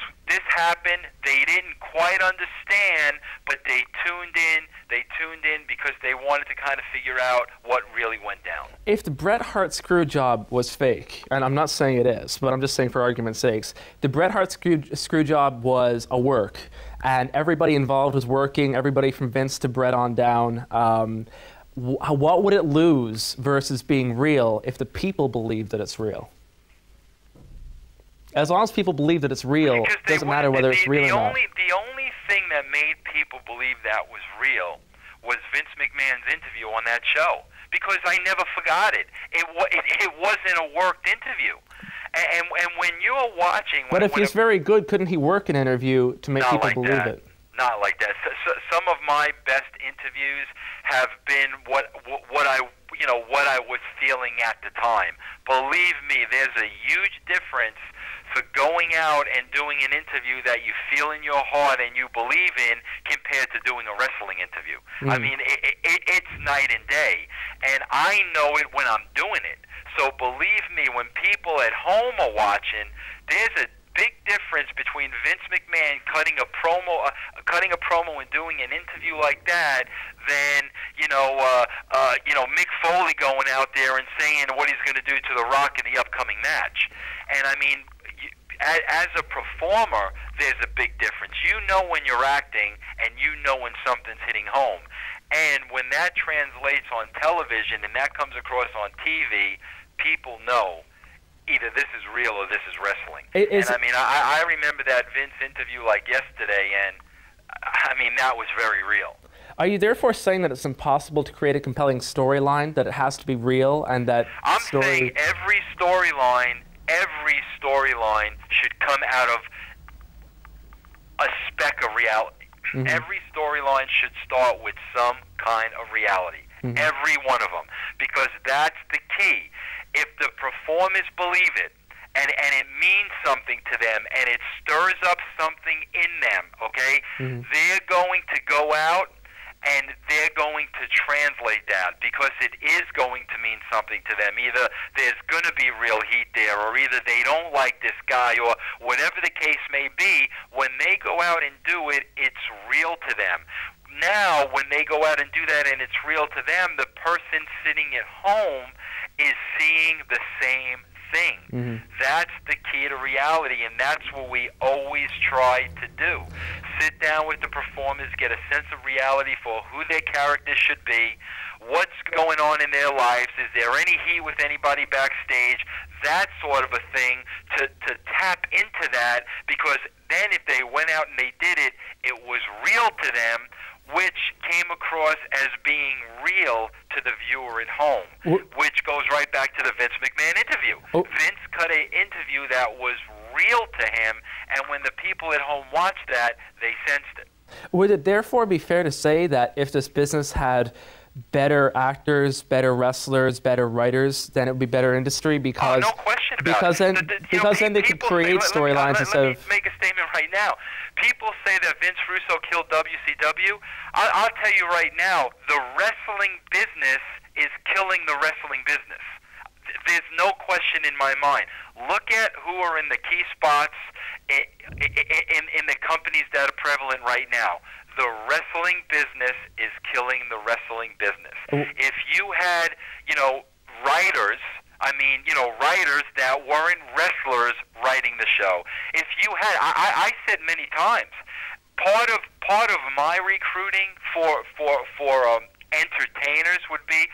happened. They didn't quite understand, but they tuned in. They tuned in because they wanted to kind of figure out what really went down. If the Bret Hart screw job was fake, and I'm not saying it is, but I'm just saying for argument's sakes, the Bret Hart screw job was a work, and everybody involved was working, everybody from Vince to Bret on down, what would it lose versus being real if the people believe that it's real? As long as people believe that it's real, it doesn't matter whether it's real or not. The only thing that made people believe that was real was Vince McMahon's interview on that show. because I never forgot it. It wasn't a worked interview. And when you're watching... But if he's very good, couldn't he work an interview to make people believe it? Not like that. So some of my best interviews have been what I was feeling at the time. Believe me, there's a huge difference for going out and doing an interview that you feel in your heart and you believe in compared to doing a wrestling interview. I mean, it's night and day, and I know it when I'm doing it. So believe me, when people at home are watching, there's a big difference between Vince McMahon cutting a promo and doing an interview like that than Mick Foley going out there and saying what he's going to do to The Rock in the upcoming match. And I mean, as a performer, there's a big difference. You know when you're acting, and you know when something's hitting home. And when that translates on television and that comes across on TV, people know either this is real or this is wrestling. I remember that Vince interview like yesterday, and I mean, that was very real. Are you therefore saying that it's impossible to create a compelling storyline, that it has to be real, and that I'm saying every storyline should come out of a speck of reality. Every storyline should start with some kind of reality. Every one of them. Because that's the key. If the performers believe it, and it means something to them, and it stirs up something in them, okay, they're going to go out and they're going to translate that, because it is going to mean something to them. Either there's going to be real heat there, or either they don't like this guy, or whatever the case may be. When they go out and do it, it's real to them. Now, when they go out and do that and it's real to them, the person sitting at home is seeing the same thing. That's the key to reality, and that's what we always try to do. Sit down with the performers, get a sense of reality for who their characters should be, what's going on in their lives, is there any heat with anybody backstage, that sort of a thing, to tap into that, because then if they went out and they did it, it was real to them, which came across as being real to the viewer at home, which goes right back to the Vince McMahon interview. Vince cut an interview that was real to him, and when the people at home watched that, they sensed it. Would it therefore be fair to say that if this business had better actors, better wrestlers, better writers, then it would be better industry? Because no question about it. Because then they could create storylines instead of... Let me make a statement right now. People say that Vince Russo killed WCW. I'll tell you right now, the wrestling business is killing the wrestling business. There's no question in my mind. Look at who are in the key spots in the companies that are prevalent right now. The wrestling business is killing the wrestling business. If you had, writers, writers that weren't wrestlers writing the show. If you had, I said many times, part of my recruiting for entertainers would be,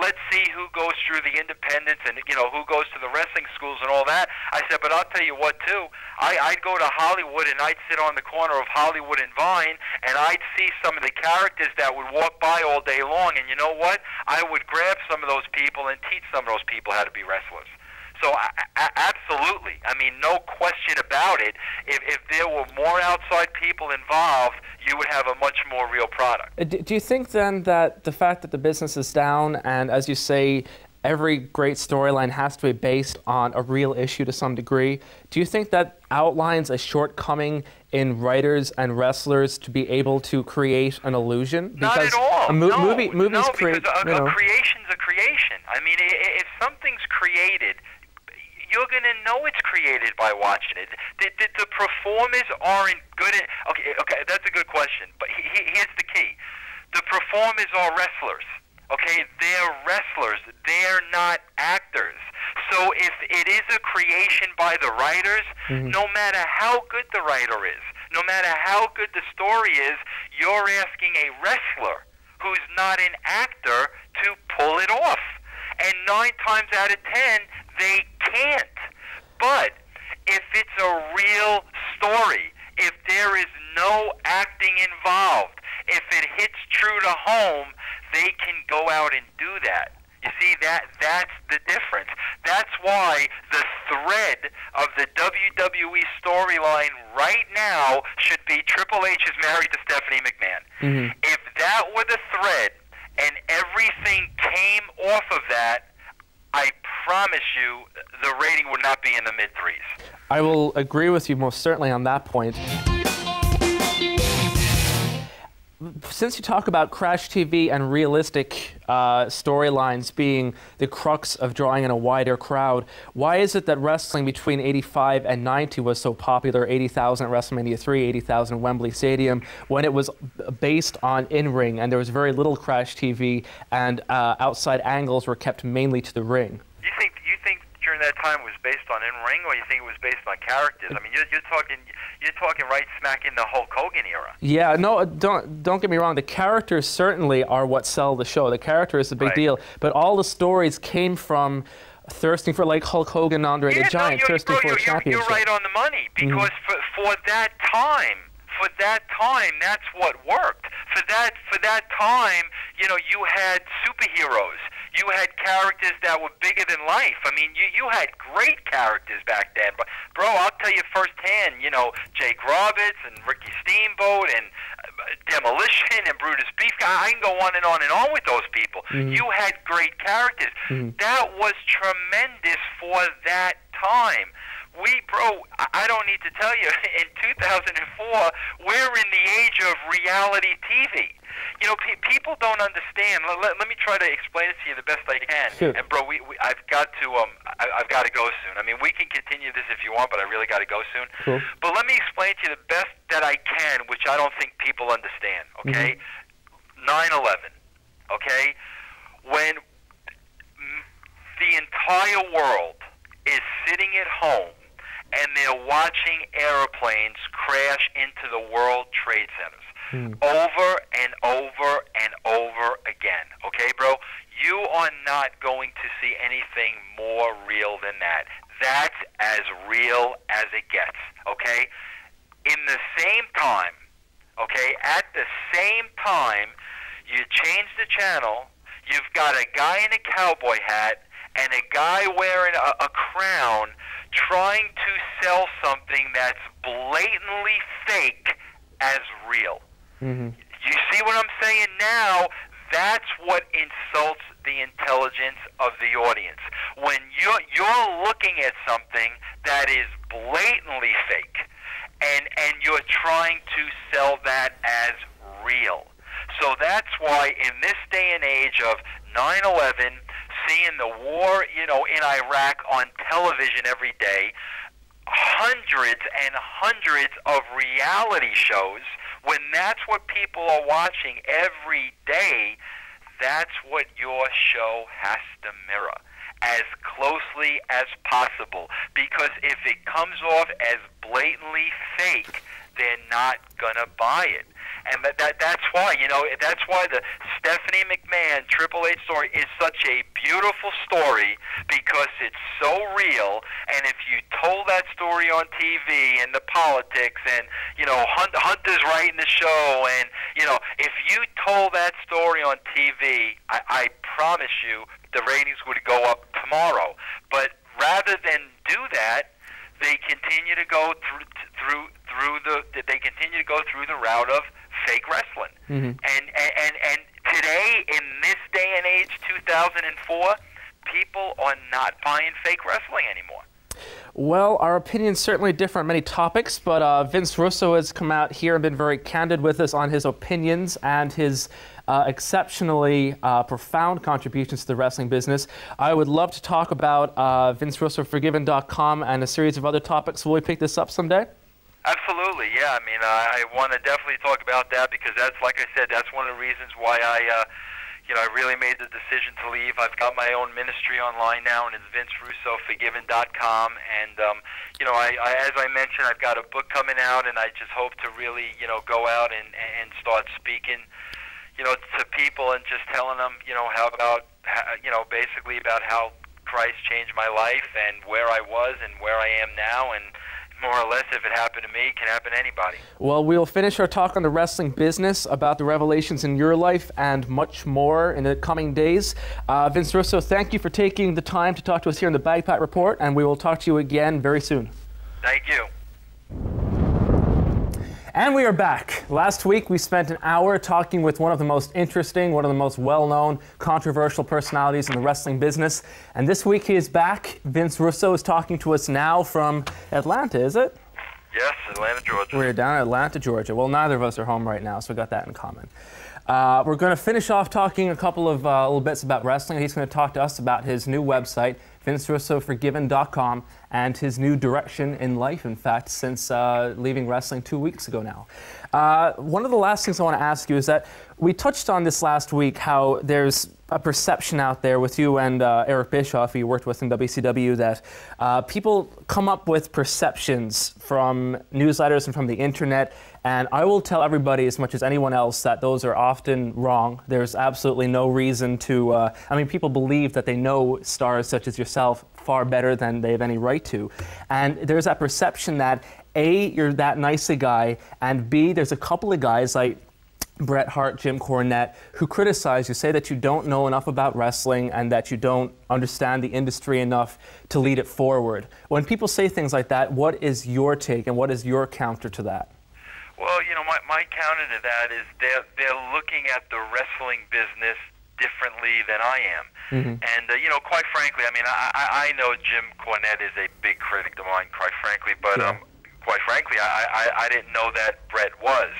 let's see who goes through the independents and who goes to the wrestling schools and all that. I said, but I'll tell you what too. I'd go to Hollywood and I'd sit on the corner of Hollywood and Vine, and I'd see some of the characters that would walk by all day long, and you know what? I would grab some of those people and teach some of those people how to be wrestlers. So absolutely, no question about it. If there were more outside people involved, you would have a much more real product. Do you think then that the fact that the business is down, and as you say, every great storyline has to be based on a real issue to some degree, do you think that outlines a shortcoming in writers and wrestlers to be able to create an illusion? Not at all. Movies create, because a creation's a creation. If something's created, you're going to know it's created by watching it. The performers aren't good at... Okay, that's a good question. But here's the key. The performers are wrestlers. Okay, they're wrestlers. They're not actors. So if it is a creation by the writers, no matter how good the writer is, no matter how good the story is, you're asking a wrestler who's not an actor to pull it off. And 9 times out of 10, they can't. But if it's a real story, if there is no acting involved, if it hits true to home, they can go out and do that. You see, that's the difference. That's why the thread of the WWE storyline right now should be Triple H is married to Stephanie McMahon. Mm-hmm. If that were the thread and everything came off of that, I promise you the rating would not be in the mid-threes. I will agree with you most certainly on that point. Since you talk about Crash TV and realistic storylines being the crux of drawing in a wider crowd, why is it that wrestling between 85 and 90 was so popular, 80,000 at WrestleMania 3, 80,000 at Wembley Stadium, when it was based on in-ring and there was very little Crash TV and outside angles were kept mainly to the ring? You think during that time was based on in-ring, or you think it was based on characters? I mean, you're talking right smack in the Hulk Hogan era. Yeah, no, don't get me wrong. The characters certainly are what sell the show. The character is the big deal, but all the stories came from thirsting for, like Hulk Hogan, Andre the Giant, thirsting for a championship. You're right on the money, because for that time, that's what worked. For that time, you know, you had superheroes. You had characters that were bigger than life. I mean, you had great characters back then. But, bro, I'll tell you firsthand, you know, Jake Roberts and Ricky Steamboat and Demolition and Brutus Beefcake. I can go on and on with those people. You had great characters. That was tremendous for that time. I don't need to tell you, in 2004, we're in the age of reality TV. You know, people don't understand. Let me try to explain it to you the best I can. Sure. And bro, I've got to go soon. I mean, we can continue this if you want, but I really got to go soon. Cool. But let me explain to you the best that I can, which I don't think people understand. Okay, 9/11. Okay, when the entire world is sitting at home and they're watching airplanes crash into the World Trade Centers over and over and over again. Okay, bro? You are not going to see anything more real than that. That's as real as it gets. Okay? In the same time, okay, at the same time, you change the channel, you've got a guy in a cowboy hat and a guy wearing a crown trying to sell something that's blatantly fake as real. You see what I'm saying now? That's what insults the intelligence of the audience. When you're looking at something that is blatantly fake, and you're trying to sell that as real. So that's why in this day and age of 9/11, seeing the war, you know, in Iraq on television every day, hundreds and hundreds of reality shows, when that's what people are watching every day, that's what your show has to mirror as closely as possible. Because if it comes off as blatantly fake, they're not going to buy it. And that's why, you know, that's why the Stephanie McMahon Triple H story is such a beautiful story, because it's so real. And if you told that story on TV and the politics and, you know, Hunter's writing the show, and, you know, if you told that story on TV, I promise you the ratings would go up tomorrow. But rather than do that, they continue to go through the route of fake wrestling. And today, in this day and age, 2004, people are not buying fake wrestling anymore. Well, our opinions certainly differ on many topics, but Vince Russo has come out here and been very candid with us on his opinions and his exceptionally profound contributions to the wrestling business. I would love to talk about VinceRussoForgiven.com and a series of other topics. Will we pick this up someday? Absolutely, yeah. I mean, I want to definitely talk about that, because that's, like I said, that's one of the reasons why I really made the decision to leave. I've got my own ministry online now, and it's VinceRussoForgiven.com. And, you know, as I mentioned, I've got a book coming out, and I just hope to really, you know, go out and start speaking, you know, to people and just telling them, you know, basically about how Christ changed my life and where I was and where I am now, and more or less, if it happened to me, it can happen to anybody. Well, we'll finish our talk on the wrestling business, about the revelations in your life, and much more in the coming days. Vince Russo, thank you for taking the time to talk to us here in the Bagpipe Report, and we will talk to you again very soon. Thank you. And we are back. Last week we spent an hour talking with one of the most interesting, one of the most well-known, controversial personalities in the wrestling business. And this week he is back. Vince Russo is talking to us now from Atlanta, is it? Yes, Atlanta, Georgia. We're down in Atlanta, Georgia. Well, neither of us are home right now, so we got that in common. We're going to finish off talking a couple of little bits about wrestling. He's going to talk to us about his new website, VinceRussoForgiven.com, and his new direction in life, in fact, since leaving wrestling 2 weeks ago now. One of the last things I want to ask you is that we touched on this last week, how there's a perception out there with you and Eric Bischoff, who you worked with in WCW, that people come up with perceptions from newsletters and from the internet, and I will tell everybody as much as anyone else that those are often wrong. There's absolutely no reason to, I mean, people believe that they know stars such as yourself far better than they have any right to. And there's that perception that A, you're that nice a guy, and B, there's a couple of guys like Bret Hart, Jim Cornette, who criticize you, say that you don't know enough about wrestling and that you don't understand the industry enough to lead it forward. When people say things like that, what is your take and what is your counter to that? Well, you know, my counter to that is they're looking at the wrestling business differently than I am. And, you know, quite frankly, I mean, I know Jim Cornette is a big critic of mine, quite frankly, but quite frankly, I didn't know that Bret was.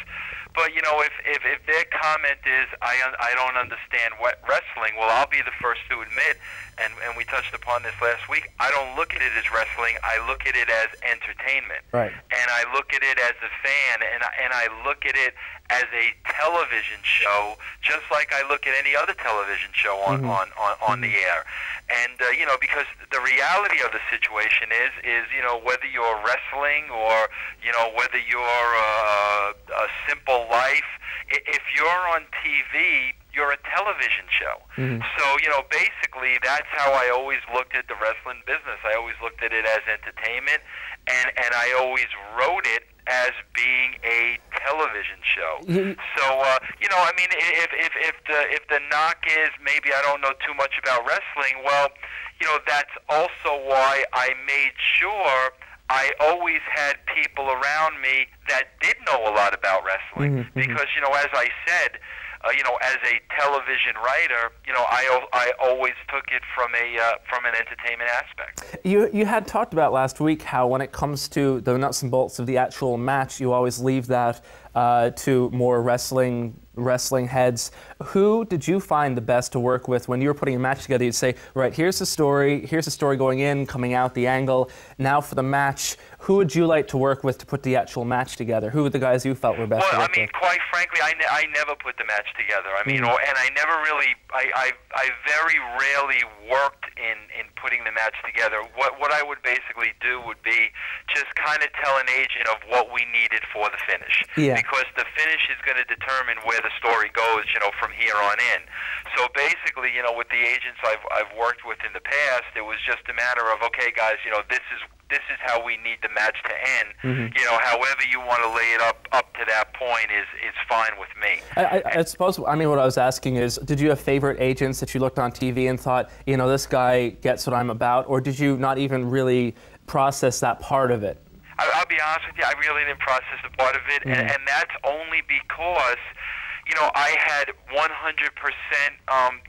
But, you know, if their comment is, I don't understand wrestling, well, I'll be the first to admit, and we touched upon this last week, I don't look at it as wrestling, I look at it as entertainment. Right. And I look at it as a fan, and I look at it as a television show, just like I look at any other television show on the air. And, you know, because the reality of the situation is, you know, whether you're wrestling or, you know, whether you're a simple life, if you're on TV, you're a television show. So, you know, basically that's how I always looked at the wrestling business. I always looked at it as entertainment, and I always wrote it as being a television show. So, you know, I mean, if the knock is maybe I don't know too much about wrestling, well, you know, that's also why I made sure I always had people around me that did know a lot about wrestling. Because, you know, as I said, you know, as a television writer, you know, I always took it from an entertainment aspect. You had talked about last week how when it comes to the nuts and bolts of the actual match, you always leave that to more wrestling heads. Who did you find the best to work with when you were putting a match together? You'd say, right, here's the story going in, coming out, the angle. Now for the match, who would you like to work with to put the actual match together? Who were the guys you felt were best to work with? Well, I mean, quite frankly, I never put the match together. I mean, you know, and I never really, I very rarely worked in putting the match together. What I would basically do would be just kind of tell an agent of what we needed for the finish. Because the finish is going to determine where the story goes, you know, from here on in. So basically, you know, with the agents I've worked with in the past, it was just a matter of, okay, guys, you know, this is how we need the match to end. You know, however you want to lay it up to that point is fine with me. I suppose, I mean, what I was asking is, did you have favorite agents that you looked on TV and thought, you know, this guy gets what I'm about, or did you not even really process that part of it? I'll be honest with you, I really didn't process a part of it, and that's only because, you know, I had 100%,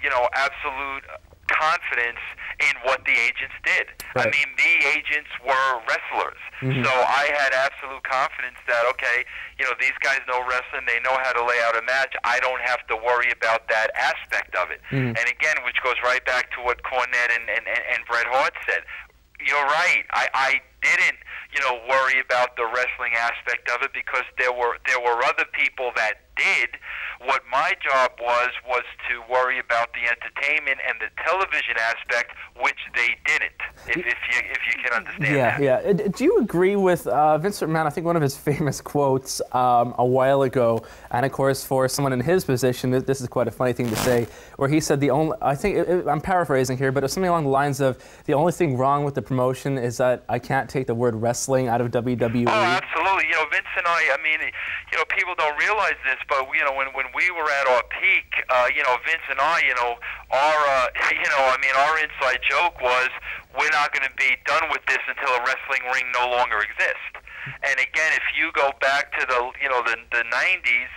you know, absolute confidence in what the agents did. I mean, the agents were wrestlers, so I had absolute confidence that, okay, you know, these guys know wrestling, they know how to lay out a match, I don't have to worry about that aspect of it. And again, which goes right back to what Cornette and Bret Hart said. You're right. I didn't, you know, worry about the wrestling aspect of it because there were other people that did. What my job was to worry about the entertainment and the television aspect, which they didn't. If you can understand that. Yeah. Do you agree with Vince McMahon? I think one of his famous quotes a while ago, and of course for someone in his position, this is quite a funny thing to say, where he said I'm paraphrasing here, but it was something along the lines of, the only thing wrong with the promotion is that I can't take the word wrestling out of WWE. Oh, absolutely. You know, Vince and I mean, you know, people don't realize this, but you know, when we were at our peak, you know, Vince and I, you know, our inside joke was, we're not going to be done with this until a wrestling ring no longer exists. And again, if you go back to the 90s,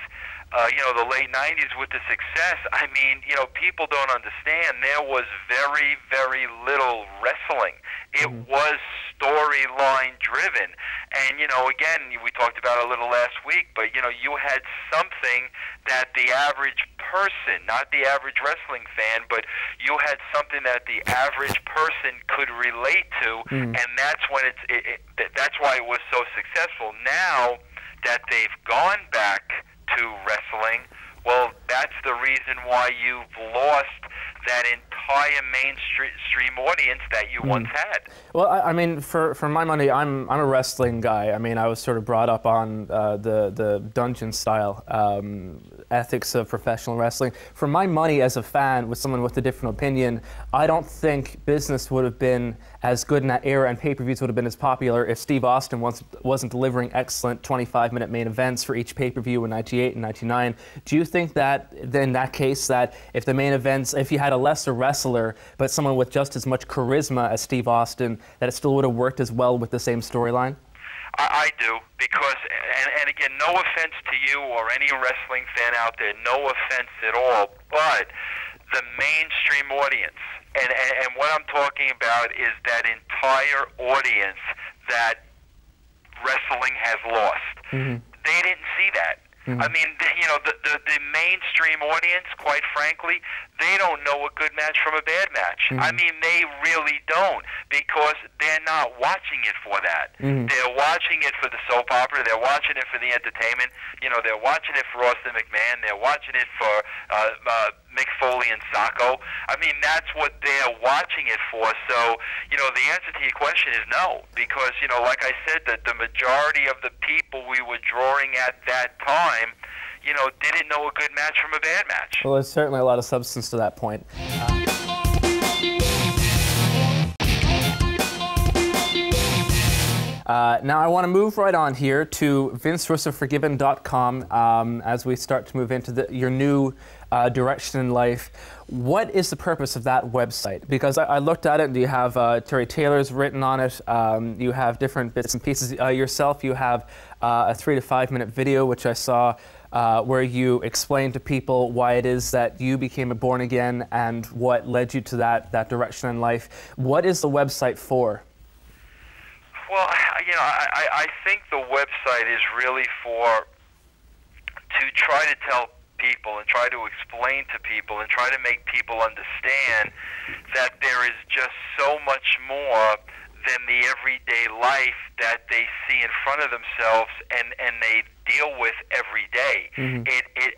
the late 90s with the success, I mean, you know, people don't understand, there was very, very little wrestling. It was storyline driven. And, you know, again, we talked about it a little last week, but, you know, you had something that the average person, not the average wrestling fan, but you had something that the average person could relate to, and that's when that's why it was so successful. Now that they've gone back to wrestling, well, that's the reason why you've lost that entire mainstream audience that you once had. Well, I mean, for my money, I'm a wrestling guy. I mean, I was sort of brought up on the dungeon style ethics of professional wrestling. For my money, as a fan, with someone with a different opinion, I don't think business would have been as good in that era, and pay-per-views would have been as popular if Steve Austin wasn't delivering excellent 25-minute main events for each pay-per-view in '98 and '99. Do you think that, in that case, that if the main events, if you had a lesser wrestler, but someone with just as much charisma as Steve Austin, that it still would have worked as well with the same storyline? I do, because, and again, no offense to you or any wrestling fan out there, no offense at all, but the mainstream audience, and what I'm talking about is that entire audience that wrestling has lost. They didn't see that. I mean, you know, the mainstream audience, quite frankly, they don't know a good match from a bad match. I mean, they really don't, because they're not watching it for that. They're watching it for the soap opera. They're watching it for the entertainment. You know, they're watching it for Austin McMahon. They're watching it for Mick Foley and Sacco. I mean, that's what they're watching it for. So, you know, the answer to your question is no, because, you know, like I said, that the majority of the people we were drawing at that time, you know, didn't know a good match from a bad match. Well, there's certainly a lot of substance to that point. Now I want to move right on here to VinceRussoForgiven.com as we start to move into your new direction in life. What is the purpose of that website? Because I looked at it, and you have Terry Taylor's written on it. You have different bits and pieces yourself. You have a 3 to 5 minute video, which I saw, where you explain to people why it is that you became a born again and what led you to that direction in life. What is the website for? Well, you know, I think the website is really to try to tell people and try to explain to people and try to make people understand that there is just so much more than the everyday life that they see in front of themselves and they deal with every day.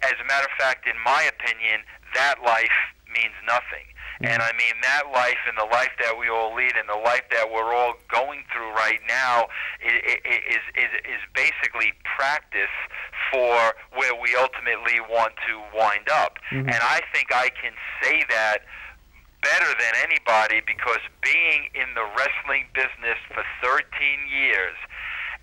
As a matter of fact, in my opinion, that life means nothing. And I mean, that life and the life that we all lead and the life that we're all going through right now is basically practice for where we ultimately want to wind up. And I think I can say that better than anybody, because being in the wrestling business for 13 years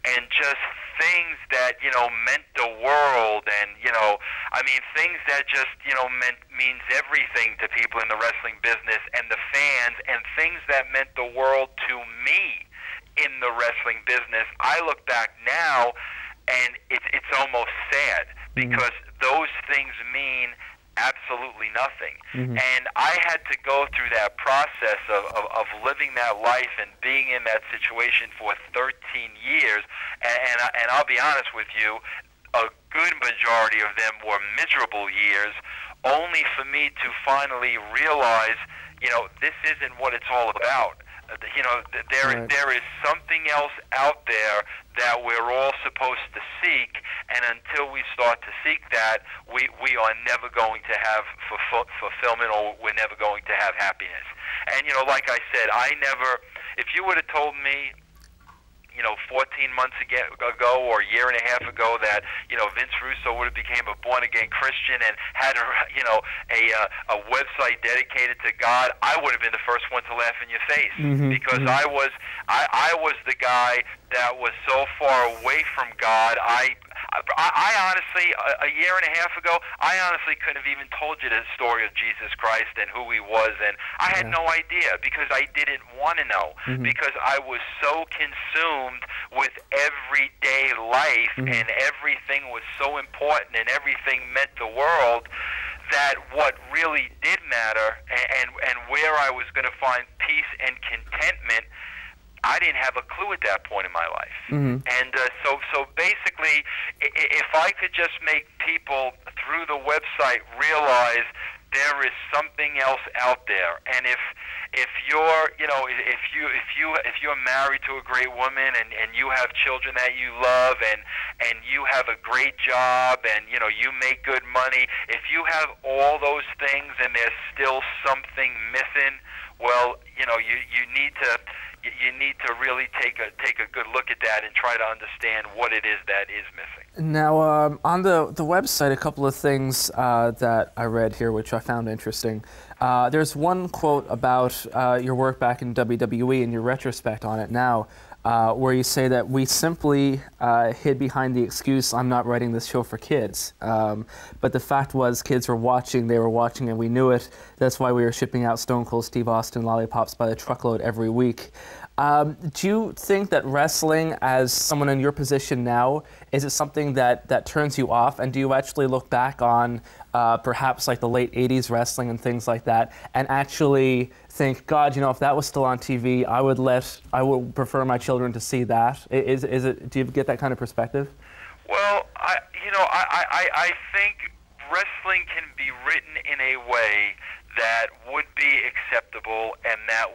and just things that, you know, meant the world, and, you know, I mean, things that just, you know, means everything to people in the wrestling business and the fans, and things that meant the world to me in the wrestling business. I look back now, and it's almost sad, because those things mean absolutely nothing. And I had to go through that process of living that life and being in that situation for 13 years, and I'll be honest with you, a good majority of them were miserable years, only for me to finally realize, you know, this isn't what it's all about. You know, there is something else out there that we're all supposed to seek, and until we start to seek that, we are never going to have fulfillment, or we're never going to have happiness. And, you know, like I said, if you would have told me, you know, 14 months ago or a year and a half ago that, you know, Vince Russo would have became a born-again Christian and had a website dedicated to God, I would have been the first one to laugh in your face, because I was the guy that was so far away from God. I honestly, a year and a half ago, I honestly couldn't have even told you the story of Jesus Christ and who he was, and I had no idea, because I didn't want to know, because I was so consumed with everyday life, and everything was so important, and everything meant the world, that what really did matter, and where I was going to find peace and contentment, I didn't have a clue at that point in my life. And so basically, if I could just make people through the website realize there is something else out there, and if you're, you know, if you're married to a great woman, and you have children that you love, and you have a great job, and, you know, you make good money, if you have all those things and there's still something missing, well, you know, you need to really take a good look at that and try to understand what it is that is missing. Now, on the website, a couple of things that I read here, which I found interesting. There's one quote about your work back in WWE and your retrospect on it now, where you say that we simply hid behind the excuse, I'm not writing this show for kids. But the fact was, kids were watching, they were watching, and we knew it. That's why we were shipping out Stone Cold Steve Austin lollipops by the truckload every week. Do you think that wrestling, as someone in your position now, is it something that turns you off? And do you actually look back on perhaps like the late 80s wrestling and things like that, and actually think, God, you know, if that was still on TV, I would prefer my children to see that? Do you get that kind of perspective? Well, I think wrestling can be written in a way that would be acceptable and that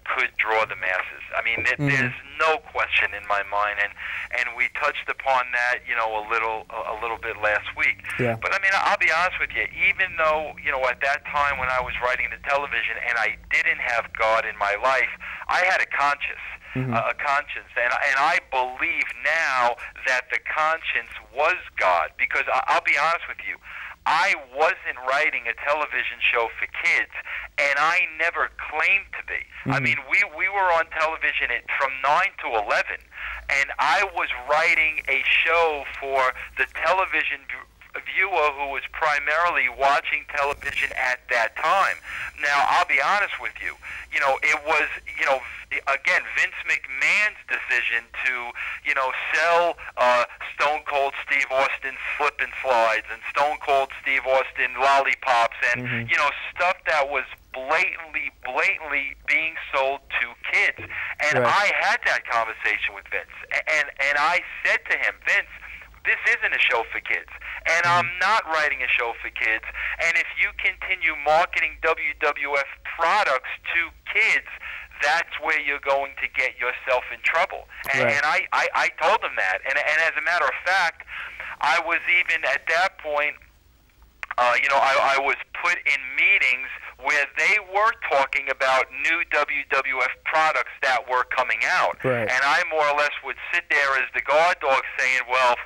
could draw the masses. I mean, there's no question in my mind, and we touched upon that, you know, a little bit last week. Yeah. But I mean, I'll be honest with you, even though, you know, at that time when I was writing the television and I didn't have God in my life, I had a conscience. A conscience, and I believe now that the conscience was God, because I'll be honest with you, I wasn't writing a television show for kids, and I never claimed to be. I mean, we were on television from 9 to 11, and I was writing a show for the television viewer who was primarily watching television at that time. Now, I'll be honest with you, you know, it was, you know, again, Vince McMahon's decision to, you know, sell Stone Cold Steve Austin slip and slides and Stone Cold Steve Austin lollipops and, you know, stuff that was blatantly being sold to kids. And I had that conversation with Vince, and I said to him, Vince, this isn't a show for kids, and I'm not writing a show for kids, and if you continue marketing WWF products to kids, that's where you're going to get yourself in trouble. And I told him that, and as a matter of fact, I was even at that point, you know, I was put in meetings where they were talking about new WWF products that were coming out. And I more or less would sit there as the guard dog saying, well,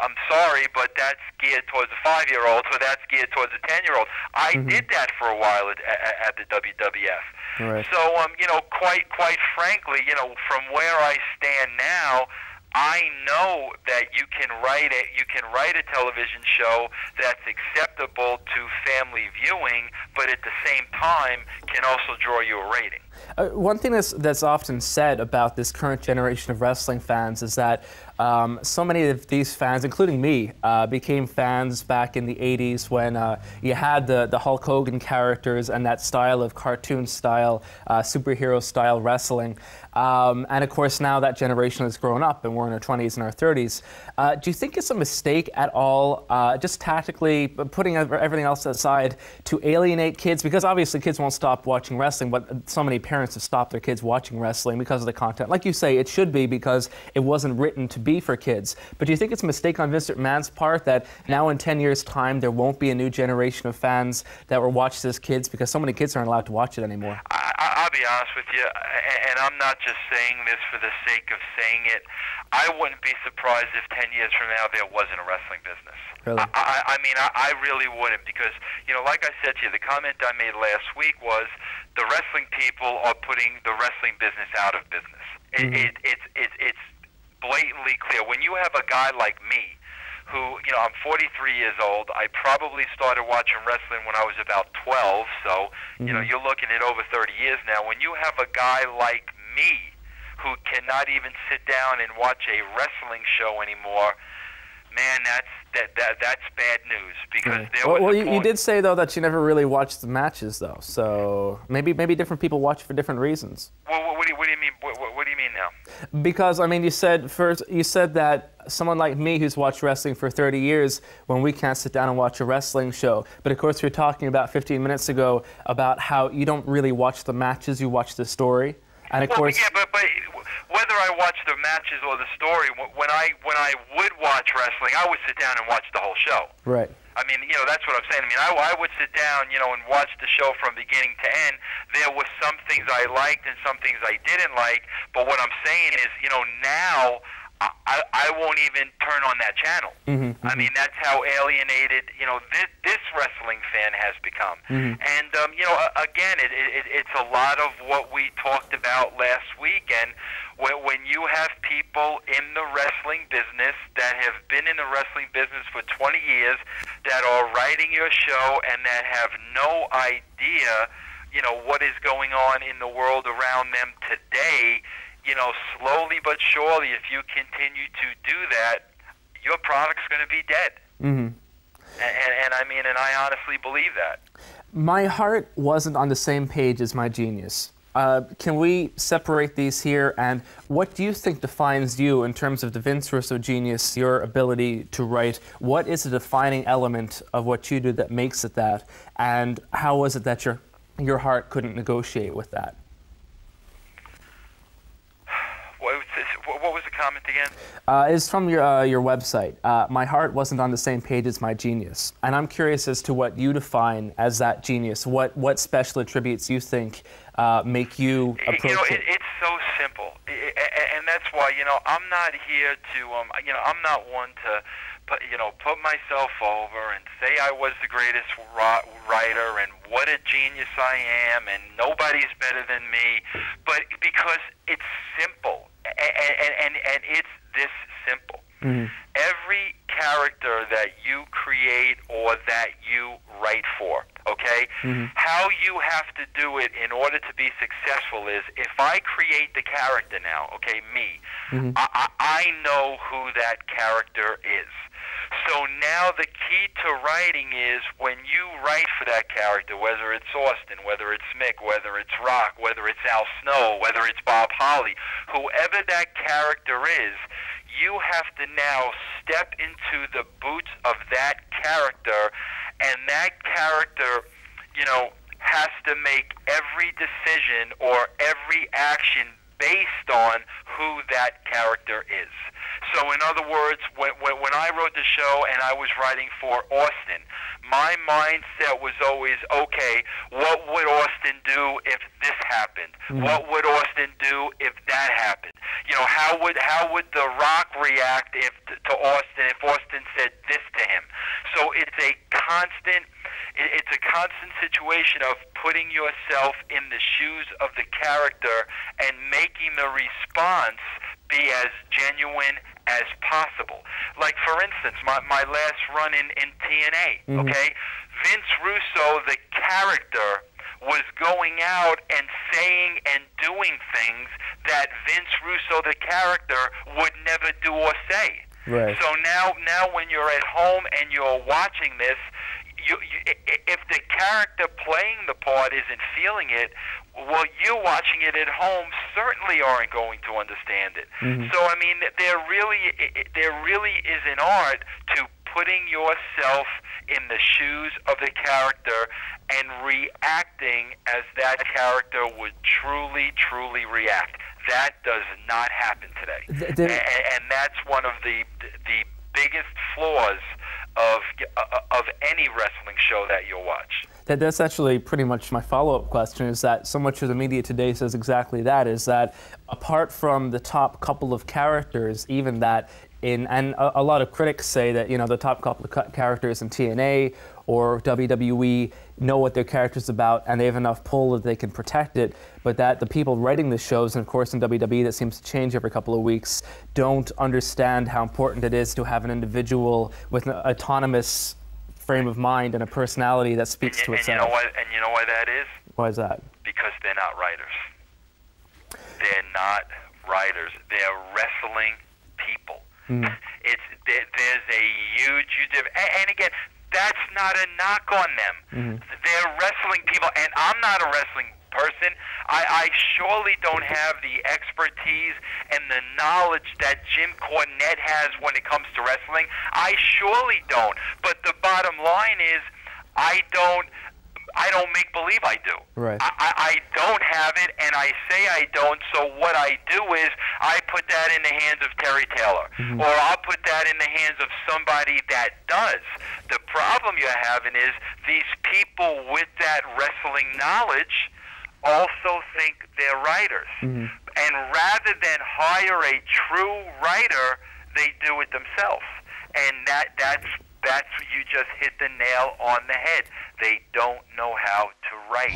I'm sorry, but that's geared towards a 5-year-old, so that's geared towards a 10-year-old. I did that for a while at the WWF. So, you know, quite frankly, you know, from where I stand now, I know that you can write a television show that's acceptable to family viewing, but at the same time can also draw you a rating. One thing that's often said about this current generation of wrestling fans is that so many of these fans, including me, became fans back in the 80s when you had the Hulk Hogan characters and that style of cartoon style, superhero style wrestling. And of course, now that generation has grown up and we're in our 20s and our 30s. Do you think it's a mistake at all, just tactically, putting everything else aside, to alienate kids? Because obviously kids won't stop watching wrestling, but so many parents have stopped their kids watching wrestling because of the content. Like you say, it should be because it wasn't written to be for kids. But do you think it's a mistake on Vince McMahon's part that now in 10 years' time there won't be a new generation of fans that will watch this as kids because so many kids aren't allowed to watch it anymore? I'll be honest with you, and I'm not just saying this for the sake of saying it. I wouldn't be surprised if 10 years from now there wasn't a wrestling business. Really? I mean, I really wouldn't, because, you know, like I said to you, the comment I made last week was the wrestling people are putting the wrestling business out of business. It's blatantly clear. When you have a guy like me, who, you know, I'm 43 years old. I probably started watching wrestling when I was about 12, so, you know, you're looking at over 30 years now. When you have a guy like me who cannot even sit down and watch a wrestling show anymore, man, that's bad news, because there was well, you did say, though, that you never really watched the matches, though, so maybe different people watch for different reasons. Well, what do you mean? What do you mean now? Because, I mean, you said that someone like me who's watched wrestling for 30 years, when we can't sit down and watch a wrestling show. But of course, we were talking about 15 minutes ago about how you don't really watch the matches, you watch the story. And of course, yeah, but whether I watch the matches or the story, when I would watch wrestling, I would sit down and watch the whole show. Right. I mean, you know, that's what I'm saying. I mean, I would sit down, you know, and watch the show from beginning to end. There were some things I liked and some things I didn't like, but what I'm saying is, you know, now I won't even turn on that channel. I mean, that's how alienated, you know, this wrestling fan has become. And, you know, again, it's a lot of what we talked about last week. And when you have people in the wrestling business that have been in the wrestling business for 20 years that are writing your show and that have no idea, you know, what is going on in the world around them today, you know, slowly but surely, if you continue to do that, your product's going to be dead. And I mean, and I honestly believe that. My heart wasn't on the same page as my genius. Can we separate these here? And what do you think defines you in terms of the Vince Russo genius, your ability to write? What is the defining element of what you do that makes it that? And how was it that your heart couldn't negotiate with that? What was the comment again? It's from your website. My heart wasn't on the same page as my genius. And I'm curious as to what you define as that genius. What special attributes you think make you approach it? You know, it's so simple. And that's why, you know, I'm not here to, you know, I'm not one to, put myself over and say I was the greatest writer and what a genius I am and nobody's better than me. But because it's simple. And it's this simple. Every character that you create or that you write for, okay, how you have to do it in order to be successful is, if I create the character now, okay, me, I know who that character is. So now the key to writing is, when you write for that character, whether it's Austin, whether it's Mick, whether it's Rock, whether it's Al Snow, whether it's Bob Holly, whoever that character is, you have to now step into the boots of that character, and that character, you know, has to make every decision or every action based on who that character is. So in other words, when I wrote the show and I was writing for Austin, my mindset was always, okay, what would Austin do if this happened? What would Austin do if that happened? You know, how would The Rock react to Austin if Austin said this to him? So it's a constant situation of putting yourself in the shoes of the character and making the response be as genuine as possible. Like, for instance, my last run in TNA, okay? Vince Russo, the character, was going out and saying and doing things that Vince Russo, the character, would never do or say. Right. So now when you're at home and you're watching this, if the character playing the part isn't feeling it, well, you watching it at home certainly aren't going to understand it. So, I mean, there really is an art to putting yourself in the shoes of the character and reacting as that character would truly, truly react. That does not happen today. And that's one of the biggest flaws of any wrestling show that you'll watch. That's actually pretty much my follow-up question, is that so much of the media today says exactly that, is that apart from the top couple of characters, even that and a lot of critics say that, you know, the top couple of characters in TNA or WWE know what their character's about and they have enough pull that they can protect it, but that the people writing the shows, and of course in WWE that seems to change every couple of weeks, don't understand how important it is to have an individual with an autonomous frame of mind and a personality that speaks to itself. And you know why that is? Why is that? Because they're not writers. They're not writers. They're wrestling people. There's a huge difference. And again, that's not a knock on them. They're wrestling people, and I'm not a wrestling person. I surely don't have the expertise and the knowledge that Jim Cornette has when it comes to wrestling. I surely don't. But the bottom line is, I don't make believe I do. Right. I don't have it, and I say I don't, so what I do is I put that in the hands of Terry Taylor, or I'll put that in the hands of somebody that does. The problem you're having is these people with that wrestling knowledge also think they're writers. And rather than hire a true writer, they do it themselves. And that's you just hit the nail on the head. They don't know how to write.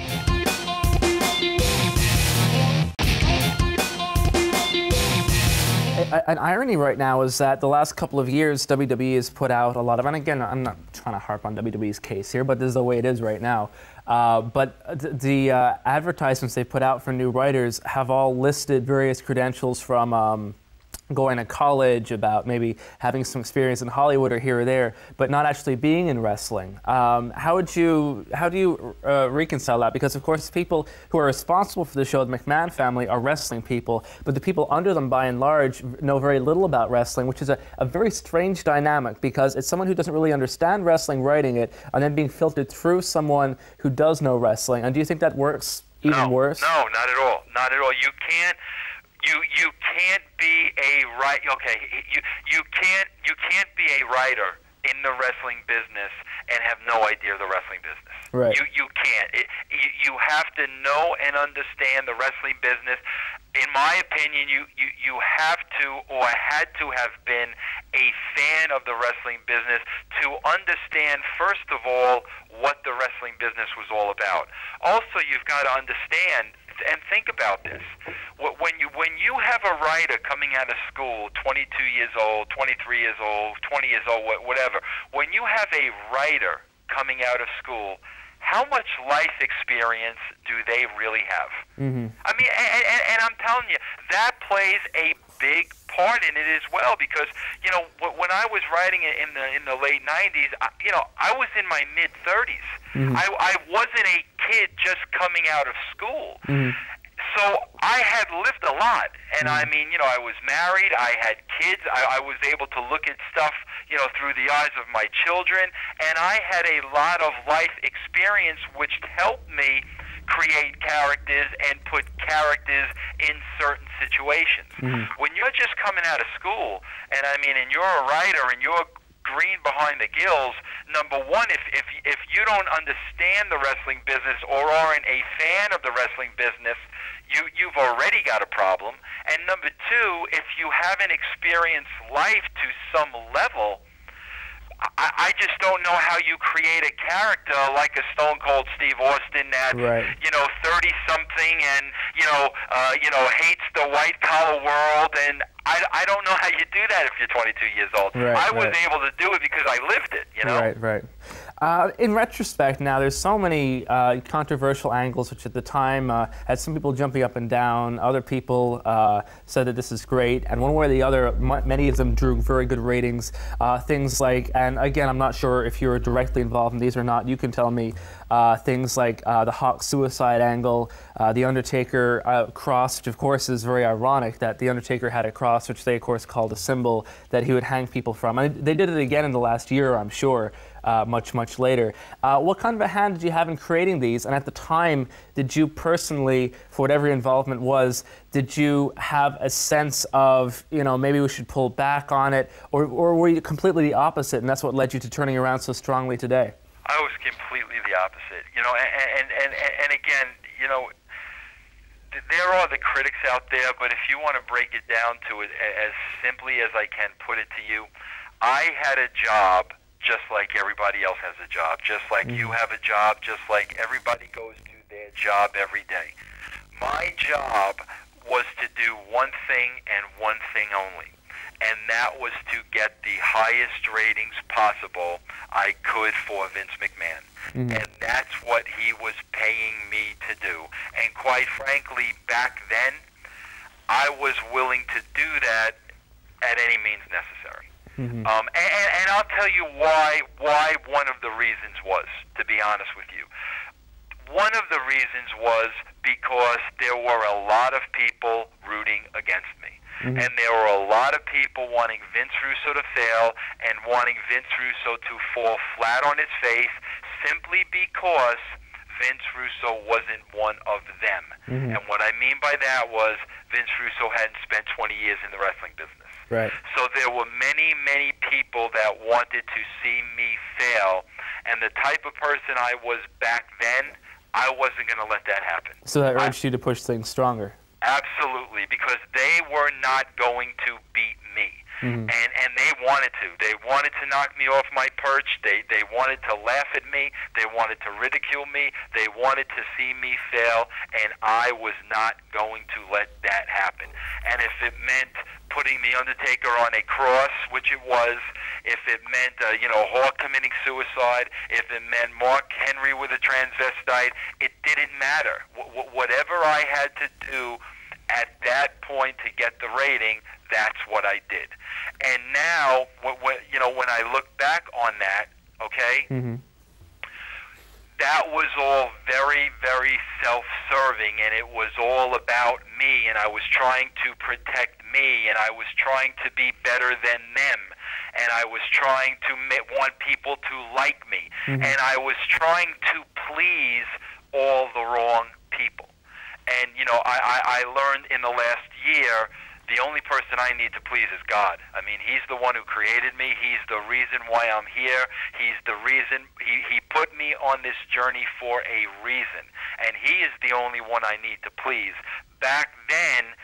An irony right now is that the last couple of years WWE has put out a lot of, and again, I'm not trying to harp on WWE's case here, but this is the way it is right now. But the advertisements they put out for new writers have all listed various credentials from going to college, about maybe having some experience in Hollywood or here or there, but not actually being in wrestling. How do you reconcile that? Because of course people who are responsible for the show, the McMahon family, are wrestling people, but the people under them by and large know very little about wrestling, which is a very strange dynamic, because it's someone who doesn't really understand wrestling writing it and then being filtered through someone who does know wrestling. And do you think that works even worse? No, not at all. Not at all. You can't be a you can't be a writer in the wrestling business and have no idea of the wrestling business. Right. You can't. You have to know and understand the wrestling business. In my opinion, you have to, or had to have been, a fan of the wrestling business to understand, first of all, what the wrestling business was all about. Also, you've got to understand and think about this. When you have a writer coming out of school, 22 years old, 23 years old, 20 years old, whatever, when you have a writer coming out of school, how much life experience do they really have? I mean, and I'm telling you, that plays a big part in it as well, because, you know, when I was writing in the late 90s, I was in my mid-30s. I wasn't a kid just coming out of school. So I had lived a lot, and I mean, I was married, I had kids, I was able to look at stuff, through the eyes of my children, and I had a lot of life experience which helped me create characters and put characters in certain situations. When you're just coming out of school, and I mean, and you're a writer and you're green behind the gills, number one, if you don't understand the wrestling business or aren't a fan of the wrestling business, you've already got a problem. And number two, if you haven't experienced life to some level, I just don't know how you create a character like a Stone Cold Steve Austin that, 30-something and, hates the white-collar world, and I don't know how you do that if you're 22 years old. I was able to do it because I lived it, Right. In retrospect, now there's so many controversial angles, which at the time had some people jumping up and down. Other people said that this is great, and one way or the other, many of them drew very good ratings. Things like, and again, I'm not sure if you're directly involved in these or not. You can tell me. Things like the Hawk suicide angle, the Undertaker cross, which of course is very ironic that the Undertaker had a cross, which they of course called a symbol that he would hang people from. And they did it again in the last year, I'm sure. Much later. What kind of a hand did you have in creating these? And at the time, did you personally, for whatever your involvement was, did you have a sense of, you know, maybe we should pull back on it, or were you completely the opposite, and that's what led you to turning around so strongly today? I was completely the opposite, you know, and again, you know, there are the critics out there, but if you want to break it down to it as simply as I can put it to you, I had a job just like everybody else has a job, just like you have a job, just like everybody goes to their job every day. My job was to do one thing and one thing only, and that was to get the highest ratings possible I could for Vince McMahon. And that's what he was paying me to do. And quite frankly, back then, I was willing to do that at any means necessary. And I'll tell you why one of the reasons was, to be honest with you. One of the reasons was because there were a lot of people rooting against me. And there were a lot of people wanting Vince Russo to fail and wanting Vince Russo to fall flat on his face simply because Vince Russo wasn't one of them. And what I mean by that was Vince Russo hadn't spent 20 years in the wrestling business. Right. So there were many, many people that wanted to see me fail, and the type of person I was back then, I wasn't going to let that happen. So that urged you to push things stronger. Absolutely, because they were not going to beat me. And they wanted to. They wanted to knock me off my perch. They wanted to laugh at me. They wanted to ridicule me. They wanted to see me fail, and I was not going to let that happen. And if it meant putting the Undertaker on a cross, which it was, if it meant, you know, Hawk committing suicide, if it meant Mark Henry with a transvestite, it didn't matter. Whatever I had to do at that point to get the rating, that's what I did. And now, you know, when I look back on that, okay, that was all very, very self-serving, and it was all about me, and I was trying to protect me, and I was trying to be better than them, and I was trying to want people to like me, and I was trying to please all the wrong people. And, you know, I learned in the last year the only person I need to please is God. I mean, He's the one who created me. He's the reason why I'm here. He's the reason. He put me on this journey for a reason. And He is the only one I need to please. Back then,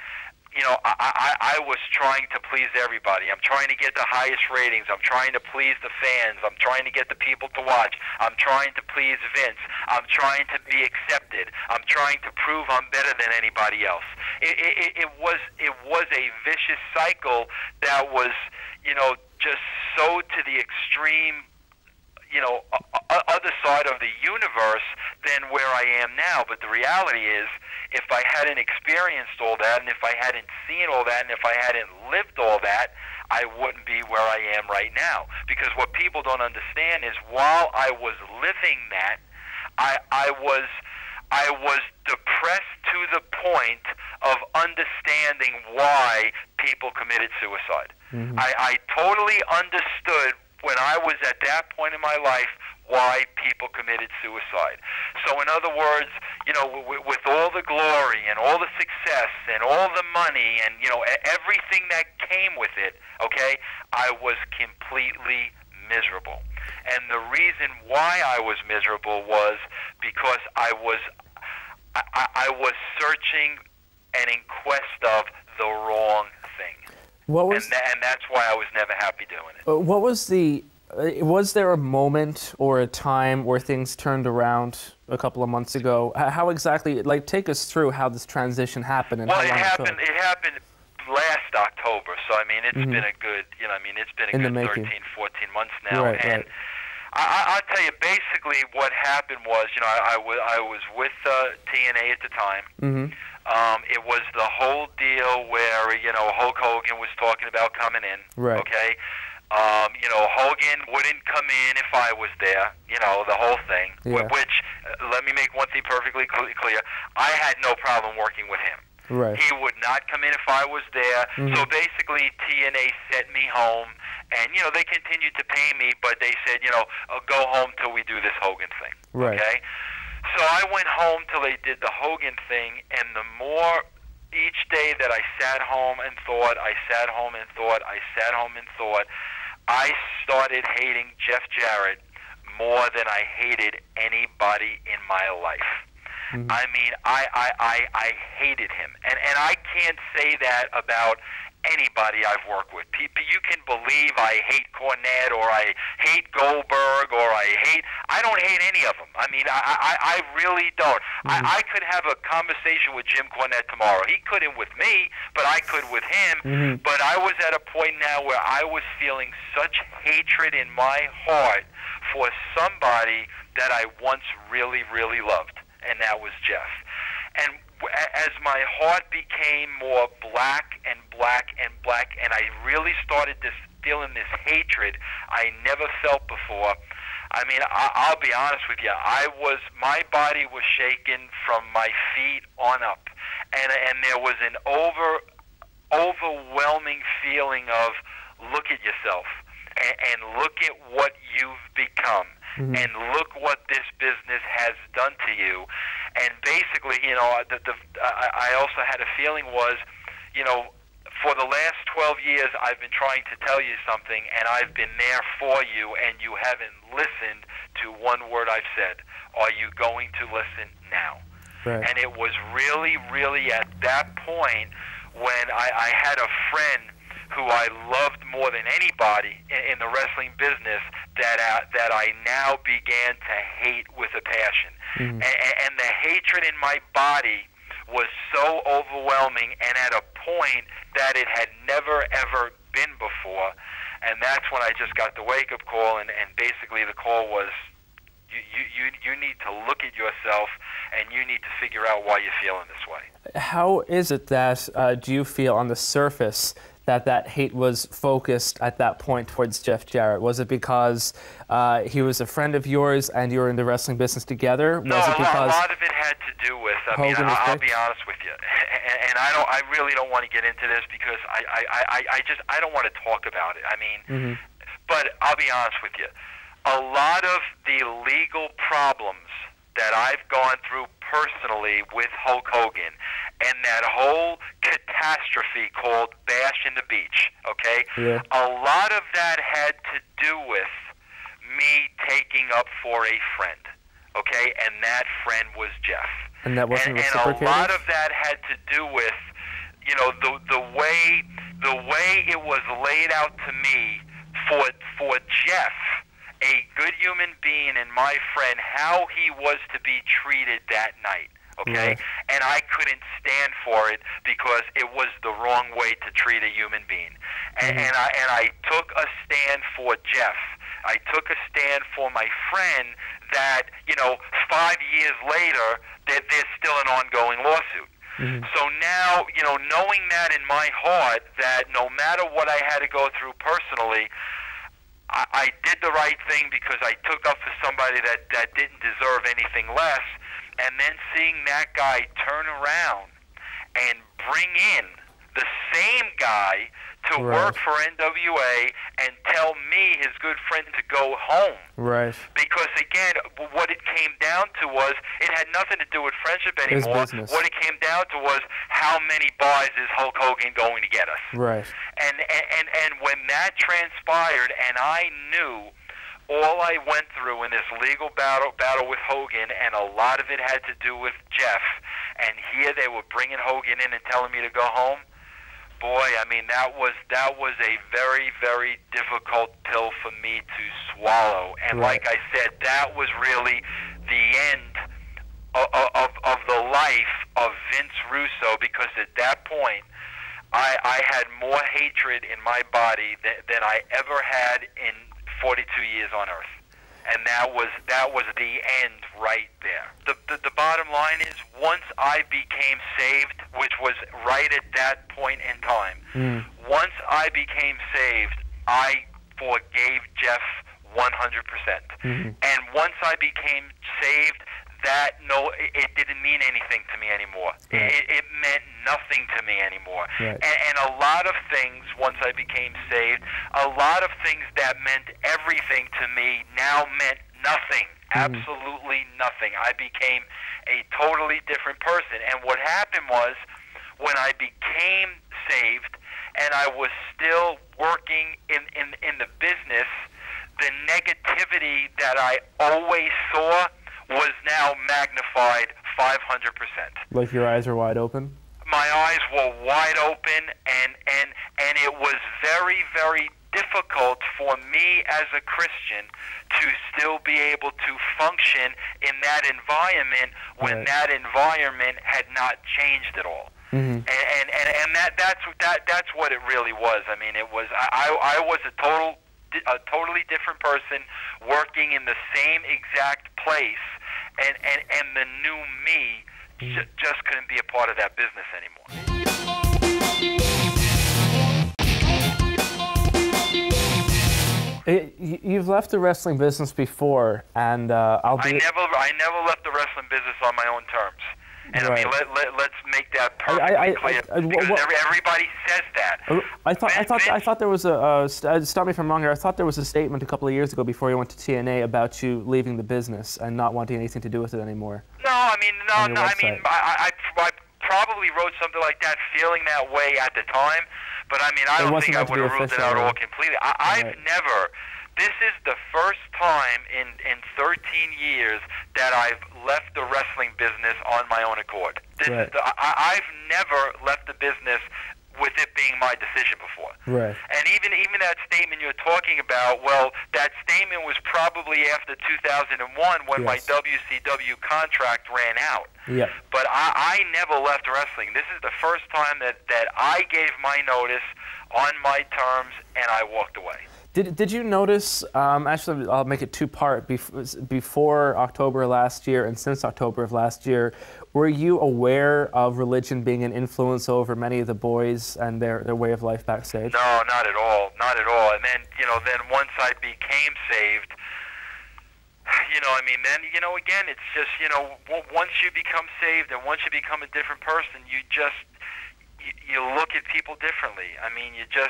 you know, I was trying to please everybody. I'm trying to get the highest ratings. I'm trying to please the fans. I'm trying to get the people to watch. I'm trying to please Vince. I'm trying to be accepted. I'm trying to prove I'm better than anybody else. It was a vicious cycle that was, you know, just so to the extreme, you know, other side of the universe than where I am now. But the reality is, if I hadn't experienced all that, and if I hadn't seen all that, and if I hadn't lived all that, I wouldn't be where I am right now. Because what people don't understand is, while I was living that, I was depressed to the point of understanding why people committed suicide. I totally understood when I was at that point in my life why people committed suicide. So in other words, you know, with all the glory and all the success and all the money and, you know, everything that came with it, okay, I was completely miserable. And the reason why I was miserable was because I was searching and in quest of the wrong thing. And that's why I was never happy doing it. What was was there a moment or a time where things turned around a couple of months ago? How exactly, like, take us through how this transition happened and well, how long it happened last October, so I mean, it's been a good, you know, I mean, it's been a good 13, 14 months now. Right. I'll tell you, basically what happened was, you know, I was with TNA at the time. Mm-hmm. It was the whole deal where, you know, Hulk Hogan was talking about coming in. Right. Okay. You know, Hogan wouldn't come in if I was there, you know, the whole thing. Yeah. Which, let me make one thing perfectly clear, I had no problem working with him. Right. He would not come in if I was there. Mm-hmm. So basically, TNA sent me home, and, you know, they continued to pay me, but they said, you know, go home till we do this Hogan thing. Right. Okay? So I went home till they did the Hogan thing, and the more each day that I sat home and thought, I sat home and thought, I sat home and thought, I started hating Jeff Jarrett more than I hated anybody in my life. Mm-hmm. I mean, I hated him. And I can't say that about anybody I've worked with. People, you can believe I hate Cornette or I hate Goldberg or I don't hate any of them. I mean, I really don't. Mm-hmm. I could have a conversation with Jim Cornette tomorrow. He couldn't with me, but I could with him. Mm-hmm. But I was at a point now where I was feeling such hatred in my heart for somebody that I once really, really loved, and that was Jeff. And as my heart became more black and black and black, and I really started feeling this hatred I never felt before, I mean, I'll be honest with you, my body was shaken from my feet on up, and there was an overwhelming feeling of, look at yourself, and look at what you've become. Mm-hmm. And look what this business has done to you. And basically, you know, I also had a feeling was, you know, for the last 12 years I've been trying to tell you something, and I've been there for you, and you haven't listened to one word I've said. Are you going to listen now? Right. And it was really, really at that point when I had a friend who I loved more than anybody in the wrestling business that I now began to hate with a passion. Mm-hmm. And the hatred in my body was so overwhelming and at a point that it had never, ever been before. And that's when I just got the wake-up call, and basically the call was, you need to look at yourself, and you need to figure out why you're feeling this way. How is it that, do you feel on the surface, that hate was focused at that point towards Jeff Jarrett? Was it because he was a friend of yours and you were in the wrestling business together? No, was it because a lot of it had to do with, I mean, I'll be honest with you, and I really don't want to get into this because I don't want to talk about it. I mean, mm-hmm. But I'll be honest with you. A lot of the legal problems that I've gone through personally with Hulk Hogan and that whole catastrophe called Bash in the Beach, okay? Yeah. A lot of that had to do with me taking up for a friend, okay? And that friend was Jeff. And that wasn't reciprocated? And a lot of that had to do with, you know, the way it was laid out to me for Jeff, a good human being and my friend, how he was to be treated that night, okay? Yeah. And I couldn't stand for it because it was the wrong way to treat a human being. And, mm-hmm. and I took a stand for Jeff. I took a stand for my friend that, you know, 5 years later, there's still an ongoing lawsuit. Mm-hmm. So now, you know, knowing that in my heart, that no matter what I had to go through personally, I did the right thing because I took up for somebody that didn't deserve anything less, and then seeing that guy turn around and bring in the same guy to work for NWA and tell me, his good friend, to go home. Right. Because, again, what it came down to was, it had nothing to do with friendship anymore. What it came down to was, how many bars is Hulk Hogan going to get us? Right. And when that transpired, and I knew all I went through in this legal battle with Hogan, and a lot of it had to do with Jeff, and here they were bringing Hogan in and telling me to go home. Boy, I mean, that was a very, very difficult pill for me to swallow. And like I said, that was really the end of the life of Vince Russo, because at that point, I had more hatred in my body than I ever had in 42 years on Earth. and that was the end right there. The bottom line is, once I became saved, which was right at that point in time, once I became saved, I forgave Jeff 100%. And once I became saved, it didn't mean anything to me anymore. Right. It meant nothing to me anymore. Right. And a lot of things, once I became saved, a lot of things that meant everything to me now meant nothing. Absolutely nothing. I became a totally different person. And what happened was, when I became saved and I was still working in the business, the negativity that I always saw was now magnified 500%. Like your eyes are wide open? My eyes were wide open, and it was very, very difficult for me as a Christian to still be able to function in that environment when that environment had not changed at all. And that's what it really was. I mean, it was I was a totally different person working in the same exact place, and the new me just couldn't be a part of that business anymore. You've left the wrestling business before, and I never left the wrestling business on my own terms. And I mean, let's make that perfectly clear, because everybody says that. I thought there was stop me if I'm wrong here. I thought there was a statement a couple of years ago before you went to TNA about you leaving the business and not wanting anything to do with it anymore. No, I mean, I probably wrote something like that, feeling that way at the time. But I mean, I don't think I would have ruled it out all completely. I've never. This is the first time in 13 years that I've left the wrestling business on my own accord. I've never left the business with it being my decision before. Right. And even that statement you're talking about, well, that statement was probably after 2001 when my WCW contract ran out. Yeah. But I never left wrestling. This is the first time that I gave my notice on my terms and I walked away. Did you notice, actually I'll make it two-part, before October last year and since October of last year, were you aware of religion being an influence over many of the boys and their way of life backstage? No, not at all, not at all. And then, then once I became saved, then, again, it's just, once you become saved and once you become a different person, you look at people differently. I mean, you can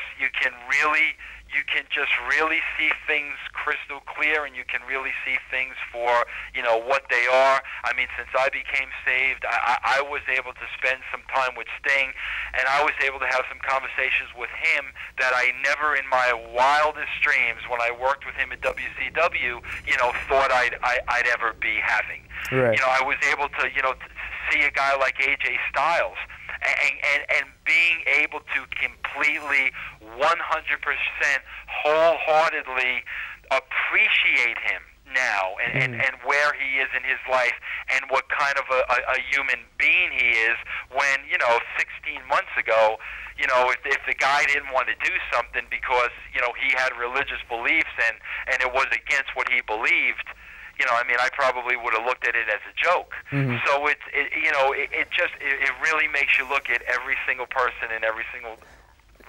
just really see things crystal clear, and you can really see things for, what they are. I mean, since I became saved, I was able to spend some time with Sting, and I was able to have some conversations with him that I never in my wildest dreams, when I worked with him at WCW, thought I'd ever be having. Right. I was able to, see a guy like AJ Styles, and being able to completely, 100%, wholeheartedly appreciate him now, and where he is in his life, and what kind of a human being he is, when, 16 months ago, if the guy didn't want to do something because, he had religious beliefs and it was against what he believed, I probably would have looked at it as a joke. So it really makes you look at every single person and every single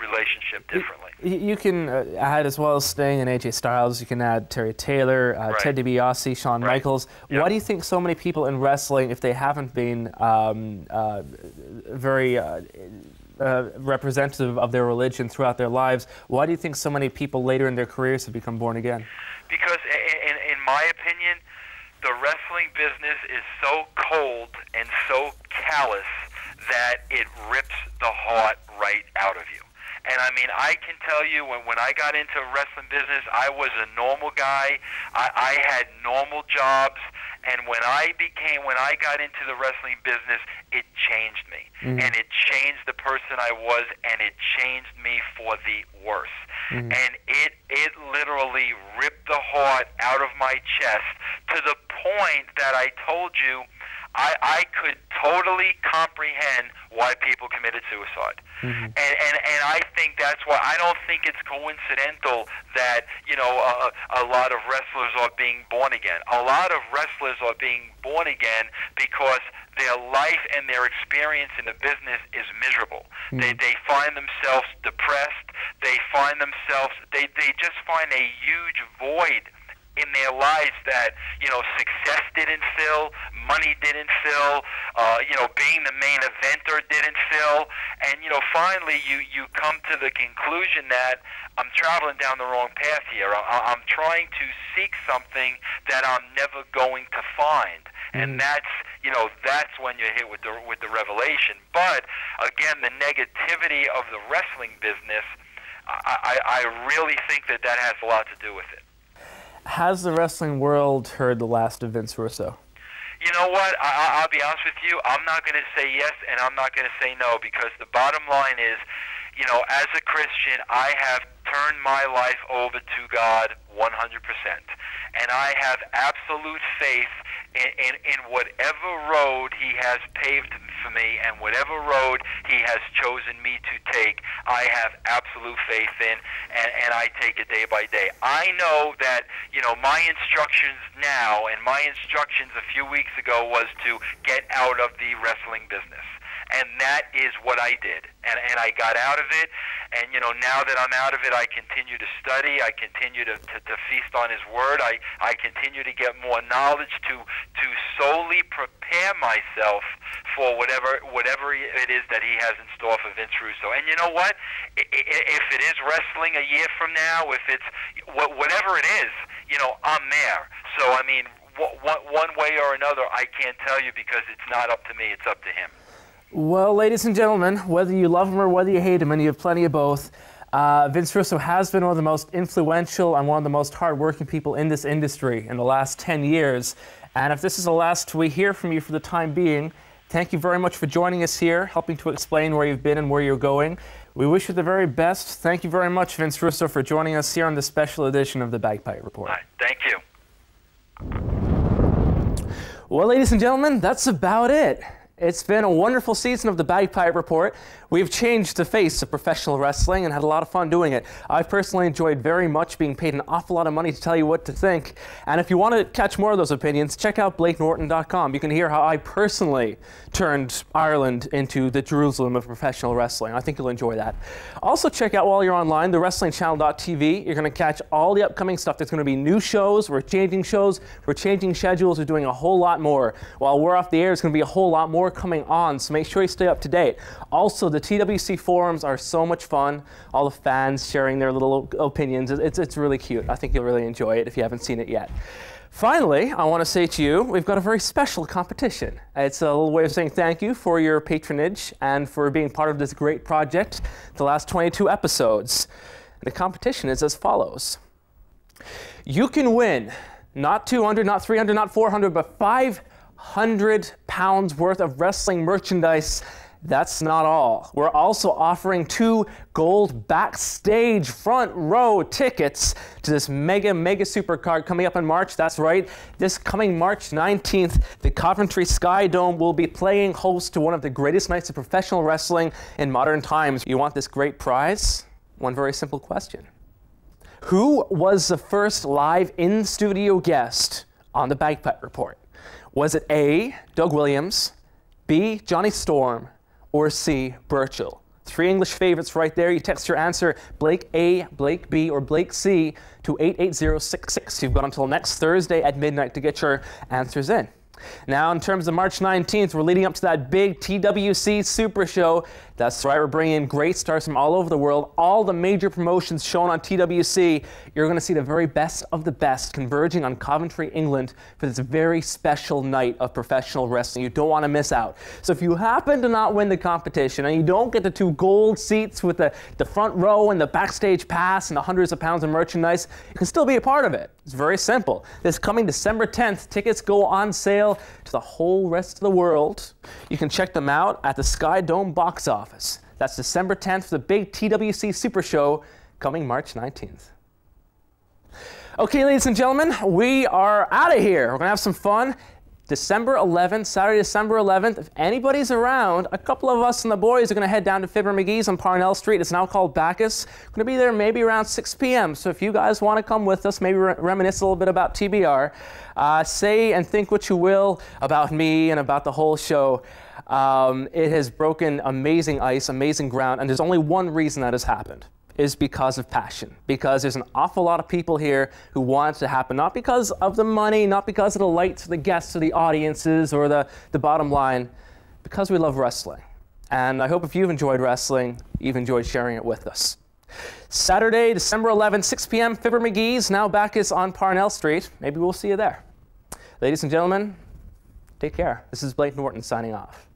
relationship differently. You can add, as well as Sting and AJ Styles, you can add Terry Taylor, Ted DiBiase, Shawn Michaels. Yep. Why do you think so many people in wrestling, if they haven't been very representative of their religion throughout their lives, why do you think so many people later in their careers have become born again? Because, in my opinion, the wrestling business is so cold and so callous that it rips the heart right out of you. And I mean, I can tell you, when I got into wrestling business, I was a normal guy. I had normal jobs. And when I got into the wrestling business, it changed me. And it changed the person I was, and it changed me for the worse. And it literally ripped the heart out of my chest, to the point that I told you I could totally comprehend why people committed suicide. And I think that's why I don't think it's coincidental that, you know, a lot of wrestlers are being born again. A lot of wrestlers are being born again because their life and their experience in the business is miserable. They find themselves depressed. They find themselves, they just find a huge void in their lives that, you know, success didn't fill, money didn't fill, you know, being the main eventer didn't fill. And, you know, finally you come to the conclusion that I'm traveling down the wrong path here. I'm trying to seek something that I'm never going to find. And that's, you know, that's when you're hit with the revelation. But, again, the negativity of the wrestling business, I really think that has a lot to do with it. Has the wrestling world heard the last of Vince Russo? You know what? I'll be honest with you. I'm not going to say yes, and I'm not going to say no, because the bottom line is, you know, as a Christian, I have turned my life over to God 100%. And I have absolute faith in whatever road He has paved for me and whatever road He has chosen me to take, I have absolute faith in, and I take it day by day. I know that, you know, my instructions now and my instructions a few weeks ago was to get out of the wrestling business. And that is what I did. And I got out of it. And, you know, now that I'm out of it, I continue to study. I continue to feast on His Word. I continue to get more knowledge to solely prepare myself for whatever it is that He has in store for Vince Russo. And you know what? If it is wrestling a year from now, if it's whatever it is, you know, I'm there. So, I mean, one way or another, I can't tell you because it's not up to me. It's up to Him. Well, ladies and gentlemen, whether you love him or whether you hate him, and you have plenty of both, Vince Russo has been one of the most influential and one of the most hard-working people in this industry in the last 10 years. And if this is the last we hear from you for the time being, thank you very much for joining us here, helping to explain where you've been and where you're going. We wish you the very best. Thank you very much, Vince Russo, for joining us here on this special edition of the Bagpipe Report. All right, thank you. Well, ladies and gentlemen, that's about it. It's been a wonderful season of the Bagpipe Report. We've changed the face of professional wrestling and had a lot of fun doing it. I've personally enjoyed very much being paid an awful lot of money to tell you what to think. And if you want to catch more of those opinions, check out BlakeNorton.com. You can hear how I personally turned Ireland into the Jerusalem of professional wrestling. I think you'll enjoy that. Also check out, while you're online, the WrestlingChannel.tv. You're going to catch all the upcoming stuff. There's going to be new shows. We're changing schedules. We're doing a whole lot more. While we're off the air, there's going to be a whole lot more coming on, so make sure you stay up to date. Also, the TWC forums are so much fun. All the fans sharing their little opinions. It's really cute. I think you'll really enjoy it if you haven't seen it yet. Finally, I want to say to you, we've got a very special competition. It's a little way of saying thank you for your patronage and for being part of this great project, the last 22 episodes. The competition is as follows. You can win not 200, not 300, not 400, but 500 pounds worth of wrestling merchandise. That's not all. We're also offering 2 gold backstage front row tickets to this mega super card coming up in March. That's right. This coming March 19th, the Coventry Sky Dome will be playing host to one of the greatest nights of professional wrestling in modern times. You want this great prize? One very simple question. Who was the first live in-studio guest on the Bagpipe Report? Was it A, Doug Williams, B, Johnny Storm, or C, Burchill? 3 English favorites right there. You text your answer, Blake A, Blake B, or Blake C to 88066. You've got until next Thursday at midnight to get your answers in. Now, in terms of March 19th, we're leading up to that big TWC Super Show. That's right, we're bringing in great stars from all over the world. All the major promotions shown on TWC. You're going to see the very best of the best converging on Coventry, England for this very special night of professional wrestling. You don't want to miss out. So if you happen to not win the competition and you don't get the 2 gold seats with the front row and the backstage pass and the hundreds of pounds of merchandise, you can still be a part of it. It's very simple. This coming December 10th, tickets go on sale to the whole rest of the world. You can check them out at the Sky Dome box office. That's December 10th for the big TWC Super Show coming March 19th. Okay, ladies and gentlemen, we are out of here. We're going to have some fun. December 11th, Saturday, December 11th. If anybody's around, a couple of us and the boys are going to head down to Fibber McGee's on Parnell Street. It's now called Bacchus. We're going to be there maybe around 6 p.m. So if you guys want to come with us, maybe reminisce a little bit about TBR, say and think what you will about me and about the whole show. It has broken amazing ice, amazing ground, and there's only one reason that has happened. Is because of passion, because there's an awful lot of people here who want it to happen, not because of the money, not because of the lights, the guests, or the audiences, or the bottom line, because we love wrestling. And I hope if you've enjoyed wrestling, you've enjoyed sharing it with us. Saturday, December 11th, 6 p.m., Fibber McGee's, now Bacchus on Parnell Street. Maybe we'll see you there. Ladies and gentlemen, take care. This is Blake Norton signing off.